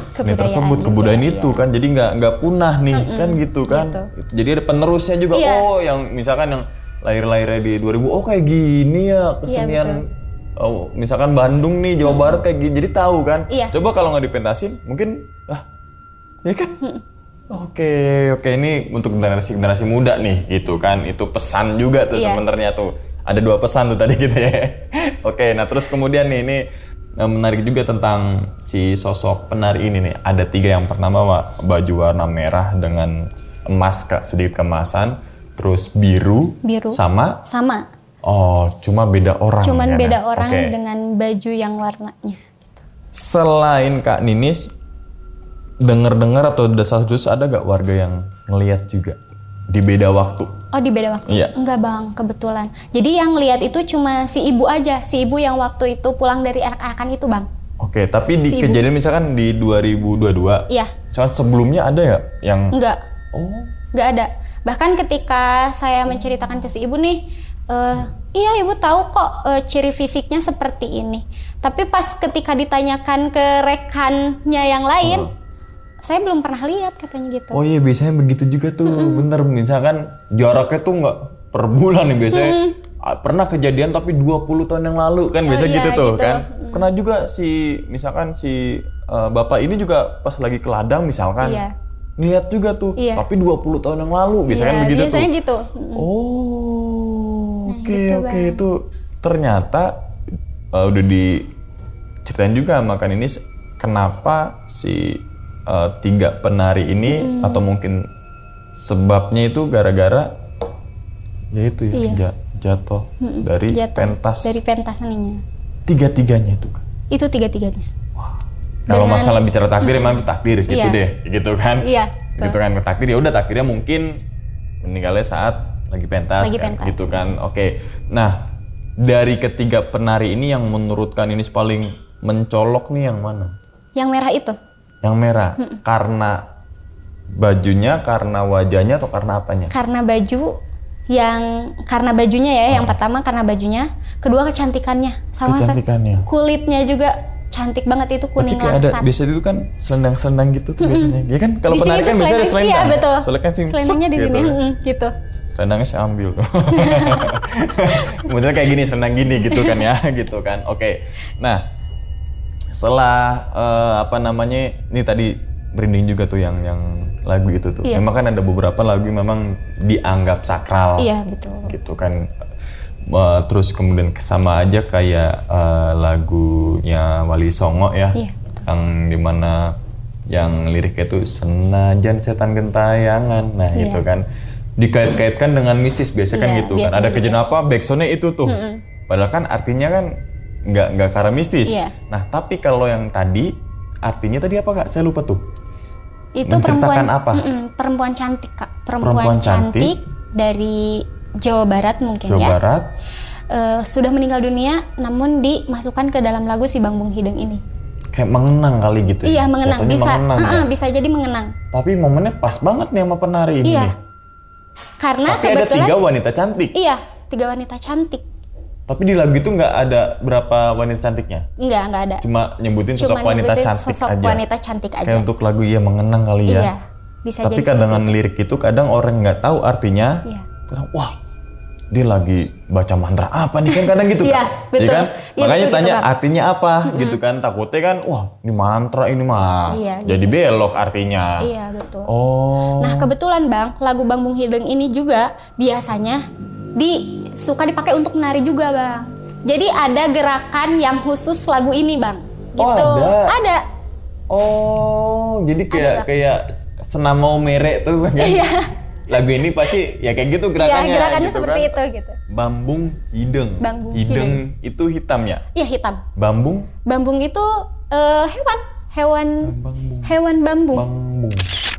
seni Kebudayaan tersebut, juga, kebudayaan iya. itu kan. Jadi nggak punah nih kan gitu kan. Gitu. Jadi ada penerusnya juga. Iya. Oh, yang misalkan yang lahir-lahirnya di 2000, oh kayak gini ya kesenian. Oh, misalkan Bandung nih, Jawa Barat kayak gini. Jadi tahu kan. Iya. Coba kalau nggak dipentasin, mungkin ya kan. Oke, ini untuk generasi muda nih, gitu kan. Itu pesan juga tuh Iya. sebenarnya tuh. Ada 2 pesan tuh tadi gitu ya. Oke, nah terus kemudian nih, ini menarik juga tentang si sosok penari ini nih. Ada 3, yang pertama baju warna merah dengan emas, sedikit kemasan, terus biru. Sama. Oh, cuma beda orang. Cuman ya, beda nah? orang Oke. dengan baju yang warnanya. Selain Kak Ninis, dengar-dengar atau desas-desus ada gak warga yang ngelihat juga di beda waktu? Oh, di beda waktu? Iya. Enggak, Bang, kebetulan. Jadi yang lihat itu cuma si ibu aja. Si ibu yang waktu itu pulang dari arak-arakan itu, Bang. Oke, tapi di Si ibu. kejadian misalkan di 2022, Iya. misalkan sebelumnya ada ya yang... Enggak. Oh, Nggak ada. Bahkan ketika saya menceritakan ke si ibu nih, iya ibu tahu kok ciri fisiknya seperti ini. Tapi pas ketika ditanyakan ke rekannya yang lain, saya belum pernah lihat katanya gitu. oh iya biasanya begitu juga tuh, bener. Misalkan jaraknya tuh nggak per bulan nih biasanya. Pernah kejadian tapi 20 tahun yang lalu kan, biasa iya, gitu tuh gitu. kan. Pernah juga misalkan si bapak ini juga pas lagi ke ladang misalkan. Iya. Ngeliat juga tuh, Iya. tapi 20 tahun yang lalu, biasanya kan Iya, begitu biasanya tuh. gitu. Oh, oke, gitu, oke. Bang. Itu ternyata udah diceritain juga sama Kak Ninis kenapa si 3 penari ini, atau mungkin sebabnya itu gara-gara ya itu ya, Iya. jatuh dari Jatuh. pentas. Dari pentas seninya. 3-3-nya itu Kak. Itu 3-3-nya. Kalau Dengan- masalah bicara takdir emang itu takdir gitu Iya. deh, gitu kan? Iya, Gitu kan, takdir ya udah, takdirnya mungkin meninggalnya saat lagi pentas, Lagi kan? pentas, Gitu kan. Oke. Nah, dari ketiga penari ini yang menurut Kak Ninis paling mencolok nih yang mana? Yang merah itu. Yang merah. Karena bajunya, karena wajahnya, atau karena apanya? Karena bajunya ya, yang pertama karena bajunya, kedua kecantikannya, sama Kecantikannya. kulitnya juga cantik banget, itu Tapi kuning kayak ada, langsat. biasanya itu kan selendang-selendang gitu tuh biasanya. Ya kan kalau Di sini penari tuh kan biasanya ada selendang, iya selendang. betul. Soalnya kan Selendangnya di sini, gitu. Selendangnya saya ambil. Modelnya kayak gini, selendang gini gitu kan ya, gitu kan. Oke. Nah, setelah ini tadi merinding juga tuh yang lagu itu tuh. Iya. Memang kan ada beberapa lagu yang memang dianggap sakral. Iya, betul. Gitu kan. Terus kemudian sama aja kayak lagunya Wali Songo ya. Iya. Yang dimana yang liriknya itu senajan setan gentayangan. Nah, Iya. itu kan. dikait-kaitkan dengan mistis biasa kan Iya, gitu kan. biasanya Ada gitu. kejadian apa backsoundnya itu tuh. Padahal kan artinya kan nggak ke arah mistis. Iya. Nah tapi kalau yang tadi artinya tadi apa Kak? Saya lupa tuh. Itu Menceritakan apa? perempuan cantik Kak. Perempuan cantik dari Jawa Barat mungkin Jawa ya. Barat. Sudah meninggal dunia namun dimasukkan ke dalam lagu si Bang Bung Hideng ini. Kayak mengenang kali gitu. Iya, ya? mengenang. Jatuhnya Bisa mengenang, ya? bisa jadi mengenang. Tapi momennya pas banget nih sama penari ini Iya. nih. Karena Tapi ada kebetulan 3 wanita cantik. iya, 3 wanita cantik. Tapi di lagu itu nggak ada berapa wanita cantiknya. Enggak ada. Cuma nyebutin sosok wanita nyebutin cantik sosok aja. wanita cantik aja. Kayak untuk lagu ya mengenang kali ya. Iya. Bisa Tapi jadi kadang seperti itu. lirik itu kadang orang nggak tahu artinya. Iya. Kadang wah dia lagi baca mantra apa nih kan kadang gitu Iya, kan. betul. Iya kan? Iya, Makanya betul, tanya betul, Bang. artinya apa gitu kan. Takutnya kan wah ini mantra ini mah. Iya, Jadi belok artinya. Iya, betul. Oh. Nah, kebetulan Bang, lagu Bang Bung Hideng ini juga biasanya suka dipakai untuk menari juga, Bang. Jadi ada gerakan yang khusus lagu ini, Bang. Gitu. Oh, ada? Ada. Oh, jadi kayak Bang. kayak senamau merek tuh kan. Iya. Lagu ini pasti ya kayak gitu Iya, gerakannya. gerakannya gitu seperti kan. itu gitu. Bambung hideng. Bambung hideng itu hitam ya. Iya, hitam. Bambung Bambung itu hewan bambung. bambung. Bambung.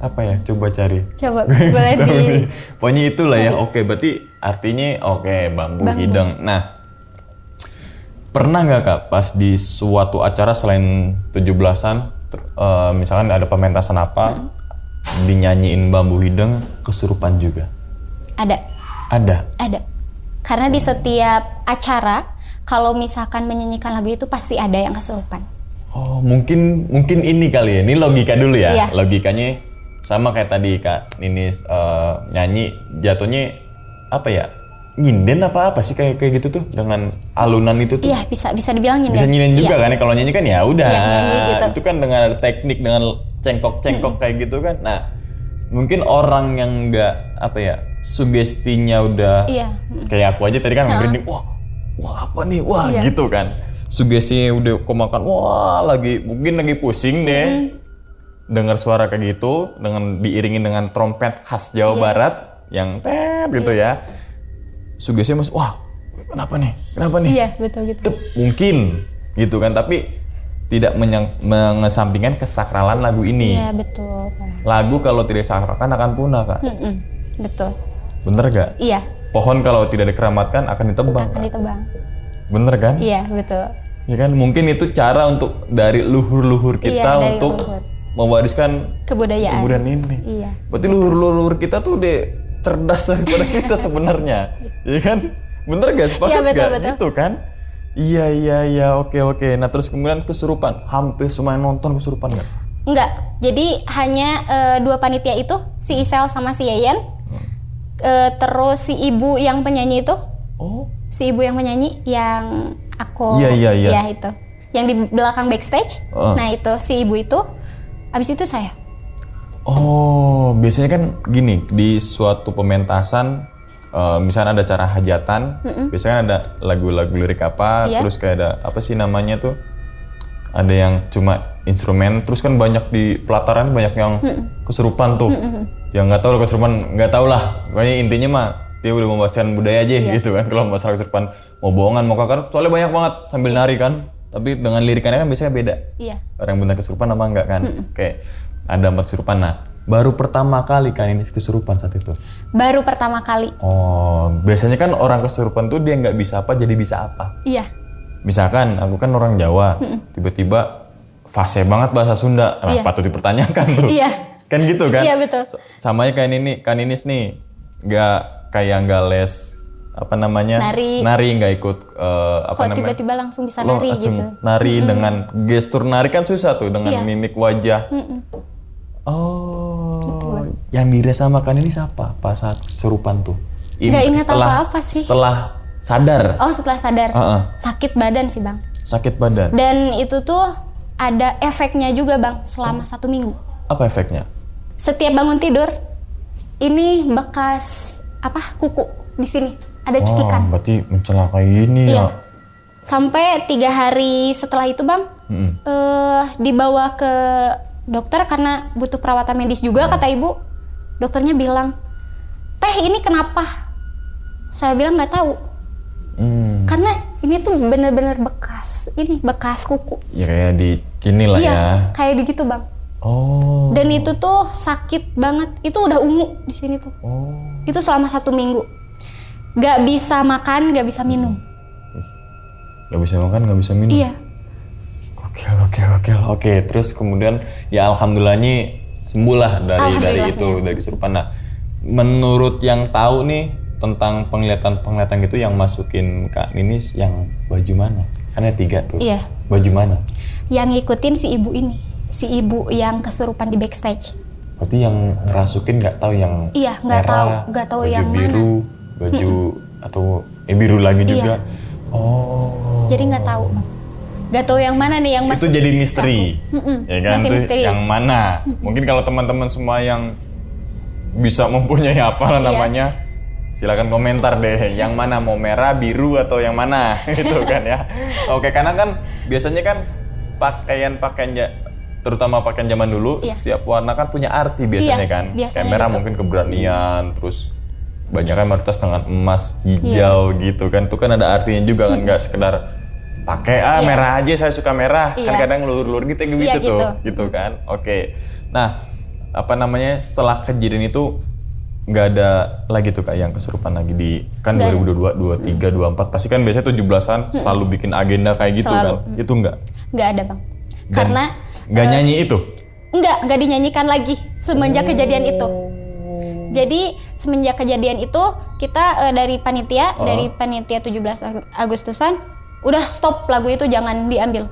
Apa ya? Coba cari. Coba boleh di Pokoknya itulah ya. Oke, berarti artinya oke, bambu Bambung. hideng. Nah, pernah nggak Kak pas di suatu acara selain 17-an misalkan ada pementasan apa dinyanyiin bambu hideng kesurupan juga? Ada. Karena di setiap acara kalau misalkan menyanyikan lagu itu pasti ada yang kesurupan. Oh, mungkin ini kali ya. Ini logika dulu ya. Iya. Logikanya sama kayak tadi Kak Ninis nyanyi jatuhnya apa ya? Nyinden apa sih kayak gitu tuh dengan alunan itu tuh. Iya, bisa dibilang nyinden. Bisa nyinden juga Iya. kan ya. Kalau nyanyi kan ya udah. Iya, nyanyi gitu. Itu kan dengan ada teknik dengan cengkok kayak gitu kan. Nah, mungkin orang yang nggak apa ya, sugestinya udah Iya. kayak aku aja tadi kan merinding, wah apa nih, wah Iya. gitu kan. Sugestinya udah kemakan, wah mungkin lagi pusing deh. Dengar suara kayak gitu dengan diiringin dengan trompet khas Jawa Barat yang tet gitu ya. Sugestinya wah kenapa nih? Iya, betul gitu. Tuh, mungkin gitu kan, tapi tidak mengesampingkan kesakralan lagu ini. Iya, betul, Pak. Lagu kalau tidak disakralkan akan punah Kak. Betul. Bener gak? Iya, Pohon kalau tidak dikeramatkan akan ditebang. akan ditebang. Bener kan? Iya, betul. Ya kan, mungkin itu cara untuk dari luhur-luhur kita Iya, dari untuk luhur. mewariskan Kebudayaan. kebudayaan ini. Iya. Berarti luhur-luhur kita tuh udah cerdas daripada kita sebenarnya. Iya kan? Bener gak? Sepakat Iya, betul, gak? betul. Gitu kan? Iya, oke. Nah terus kemudian kesurupan. Hampir semua yang nonton kesurupan gak? Enggak. Jadi hanya 2 panitia itu, si Isel sama si Yayan. Terus si ibu yang penyanyi itu, Oh, si ibu yang penyanyi yang aku Iya. ya itu. Yang di belakang backstage. Oh. Nah, itu si ibu itu. Habis itu saya. Oh, biasanya kan gini, di suatu pementasan, misalnya ada acara hajatan, biasanya kan ada lagu-lagu lirik apa, Iya. terus kayak ada apa sih namanya tuh, ada yang cuma instrumen, terus kan banyak di pelataran banyak yang kesurupan tuh, yang nggak tahu kesurupan, nggak tahu lah, pokoknya intinya mah dia udah membahaskan budaya aja gitu kan, kalau masalah kesurupan, mau bohongan, mau kakar, soalnya banyak banget sambil nari kan, tapi dengan lirikannya kan biasanya beda. Iya. Orang benar kesurupan apa enggak kan? Kayak ada 4 kesurupan. Nah, baru pertama kali kan ini kesurupan saat itu. Baru pertama kali. Oh, biasanya kan orang kesurupan tuh dia nggak bisa apa jadi bisa apa. Iya. Misalkan aku kan orang Jawa, tiba-tiba fase banget bahasa Sunda. Nah, Iya. patut dipertanyakan tuh. Iya. Kan gitu kan? Iya, betul. Samanya kayak ini, kan ini nih, nggak les apa namanya? Nari. Nggak ikut apa Kok namanya? tiba-tiba langsung bisa Lo nari langsung gitu. nari dengan gestur nari kan susah tuh dengan Iya. mimik wajah. Oh, yang dirasamakan ini siapa pas saat kesurupan tuh? Nggak ingat apa-apa sih. Setelah sadar, Oh, setelah sadar. Sakit badan sih, Bang. sakit badan. Dan itu tuh ada efeknya juga, Bang, selama 1 minggu. Apa efeknya? Setiap bangun tidur, ini bekas kuku di sini ada cekikan. Berarti mencelakai ini ya. Iya. Sampai 3 hari setelah itu, Bang, dibawa ke dokter karena butuh perawatan medis juga, kata ibu. Dokternya bilang, Teh ini kenapa? Saya bilang nggak tahu. Karena ini tuh bener-bener bekas kuku. Ya kayak di gini lah Iya, ya. kayak begitu bang. Oh. Dan itu tuh sakit banget. Itu udah ungu di sini tuh. Oh. Itu selama 1 minggu. Gak bisa makan, gak bisa minum. Gak bisa makan, gak bisa minum. Iya. Oke. Oke, terus kemudian ya alhamdulillahnya sembuh lah dari itu, Alhamdulillahnya. dari kesurupan. Nah, menurut yang tahu nih tentang penglihatan gitu yang masukin Kak Ninis yang baju mana? Kan ada 3 tuh. Iya. Baju mana? Yang ngikutin si ibu ini. Si ibu yang kesurupan di backstage. Berarti yang ngerasukin nggak tahu yang Iya, nggak merah, tahu baju yang biru, baju atau biru lagi juga. Iya. Oh. Jadi nggak tahu bang. Nggak tahu yang mana nih yang Itu masuk. jadi misteri. Ya kan? Masih Itu misteri. yang mana? Mungkin kalau teman-teman semua yang bisa mempunyai apa Iya. namanya, silakan komentar deh. Yang mana mau merah, biru atau yang mana? Gitu kan ya. Oke, karena kan biasanya kan pakaian terutama pakaian zaman dulu, Iya. setiap warna kan punya arti biasanya Iya, kan. biasanya Kayak merah gitu. mungkin keberanian, terus banyak kan mayoritas dengan emas, Iya. hijau gitu kan. Itu kan ada artinya juga kan, nggak sekedar pakai Iya. merah aja saya suka merah. Kan Iya. kadang lur-lur gitu Iya, tuh, gitu kan. Oke. Nah, apa namanya, setelah kejadian itu nggak ada lagi tuh Kak yang kesurupan lagi di kan Nggak ada. 2022, 23, 24 pasti kan biasanya 17-an selalu bikin agenda kayak gitu Selalu. kan. Itu enggak? Nggak ada bang. Dan Karena nggak nyanyi itu. nggak dinyanyikan lagi semenjak kejadian itu. Jadi semenjak kejadian itu kita dari panitia 17 Agustusan udah stop lagu itu, jangan diambil.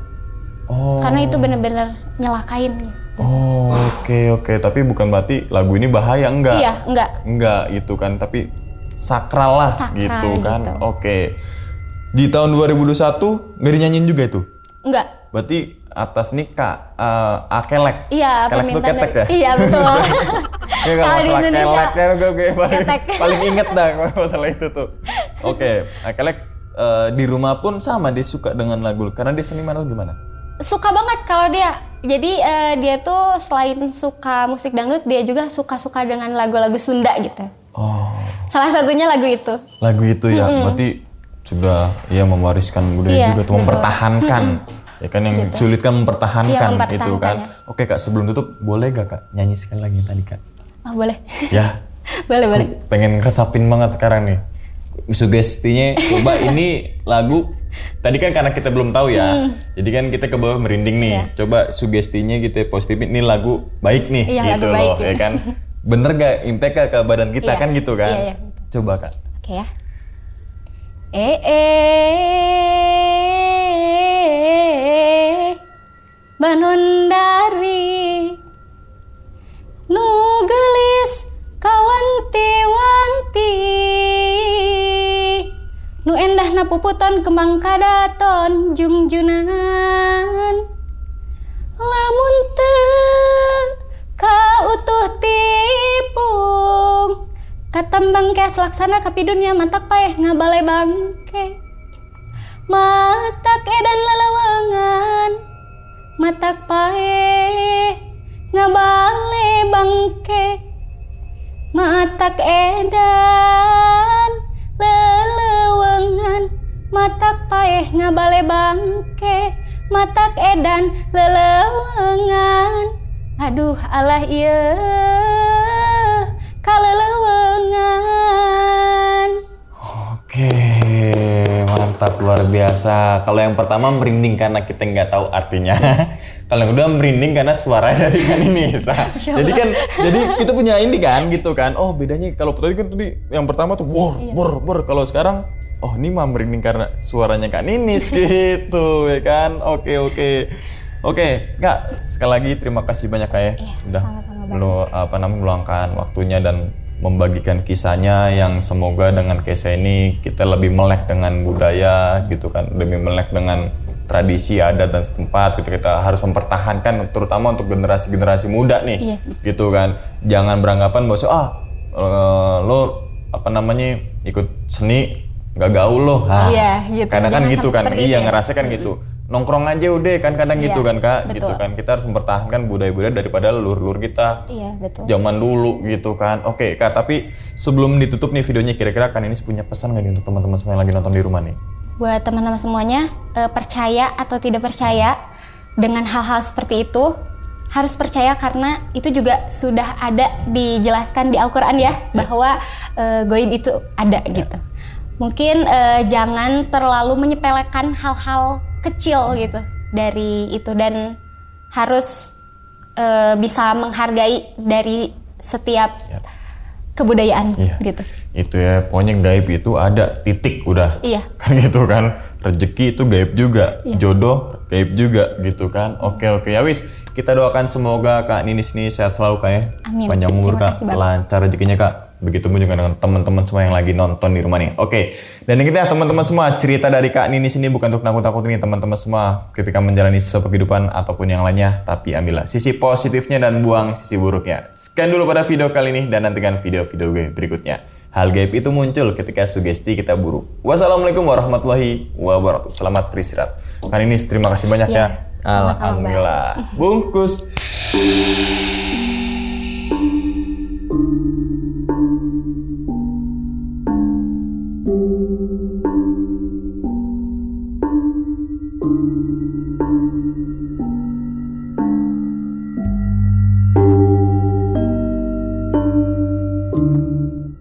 Oh. Karena itu bener-bener nyelakain. Oh, oke. Tapi bukan berarti lagu ini bahaya, enggak? Iya, enggak. Enggak gitu kan, tapi sakral lah Sakral gitu kan. gitu. Oke. Di tahun 2021 nggak dinyanyiin juga itu? Enggak. Berarti atas nikah akelek. Iya, kelek itu permintaan ketek ya? Iya, betul. Ya kalau Kalau di masalah Indonesia, kelek kan gue ketek. paling inget dah kalau masalah itu tuh. Oke, akelek di rumah pun sama dia suka dengan lagu karena dia seniman atau gimana? Suka banget kalau dia. Jadi dia tuh selain suka musik dangdut, dia juga suka-suka dengan lagu-lagu Sunda gitu. Oh, Salah satunya lagu itu. lagu itu ya, berarti sudah ya mewariskan budaya Iya, juga tuh, betul. mempertahankan. Ya kan yang Gitu. sulit kan mempertahankan, Iya, itu kan. mempertahankan, ya. Oke Kak, sebelum tutup boleh gak Kak nyanyi sekali lagi tadi Kak? Oh, boleh. Ya. boleh. Pengen resapin banget sekarang nih. Sugestinya coba ini lagu tadi kan karena kita belum tahu ya. Jadi kan kita ke bawah merinding nih. Iya. Coba sugestinya gitu positifin ini lagu baik nih Iya, gitu lagu loh, baik, ya gitu. kan. Bener gak impact ke badan kita Iya. kan gitu kan? Iya. Coba Kak. Oke ya. Banon dari nu gelis kawanti-wanti nu endah na puputon kembang kadaton jungjunan lamun teu kautuh tipung katambang kes laksana kapidunya matak paeh ngabalai bangke matak edan lalawangan matak paeh ngabale bangke matak edan lelewengan matak paeh ngabale bangke matak edan lelewengan aduh alah ieu kalelewengan. Oke, mantap luar biasa. Kalau yang pertama merinding karena kita nggak tahu artinya. Kalau yang kedua merinding karena suaranya dari kan ini. Jadi kita punya ini kan gitu kan. Oh bedanya kalau tadi kan yang pertama tuh bor. Kalau sekarang ini mah merinding karena suaranya Kak Ninis gitu ya kan. Oke. Kak, sekali lagi terima kasih banyak Kak ya. Udah sama-sama, Bang. meluangkan waktunya dan membagikan kisahnya yang semoga dengan kisah ini kita lebih melek dengan budaya gitu kan, lebih melek dengan tradisi adat dan setempat gitu. Kita harus mempertahankan terutama untuk generasi muda nih. Iya. Gitu kan. Jangan beranggapan bahwa lo ikut seni gak gaul lo. Iya, gitu. Karena kan Jangan gitu sampai kan. seperti Iya, itu ya. ngerasa kan gitu. nongkrong aja udah kan kadang Iya, gitu kan Kak, betul. gitu kan. Kita harus mempertahankan budaya-budaya daripada leluhur kita Iya, betul. zaman dulu gitu kan. Oke Kak, tapi sebelum ditutup nih videonya, kira-kira kan ini punya pesan nggak nih untuk teman-teman semua yang lagi nonton di rumah nih? Buat teman-teman semuanya, percaya atau tidak percaya dengan hal-hal seperti itu, harus percaya karena itu juga sudah ada dijelaskan di Al-Quran ya, bahwa goib itu ada gitu. Mungkin jangan terlalu menyepelekan hal-hal kecil gitu dari itu, dan harus bisa menghargai dari setiap kebudayaan gitu. Itu ya, pokoknya gaib itu ada, titik udah. Iya. Kan gitu kan. Rezeki itu gaib juga, jodoh gaib juga gitu kan. Oke ya wis, kita doakan semoga Kak Ninis ini sehat selalu Kak ya. Amin. Panjang umur Terima Kak, kasih, Bang. lancar rezekinya Kak. Begitupun juga dengan teman-teman semua yang lagi nonton di rumah nih. Oke, dan ini kita teman-teman semua, cerita dari Kak Ninis ini bukan untuk nakut-nakutin nih teman-teman semua ketika menjalani sesuatu kehidupan ataupun yang lainnya, tapi ambillah sisi positifnya dan buang sisi buruknya. Sekian dulu pada video kali ini dan nantikan video-video gue berikutnya. Hal gaib itu muncul ketika sugesti kita buruk. Wassalamualaikum warahmatullahi wabarakatuh. Selamat beristirahat. Kak Ninis, terima kasih banyak ya. Sama-sama, Bang. Alhamdulillah. Bungkus.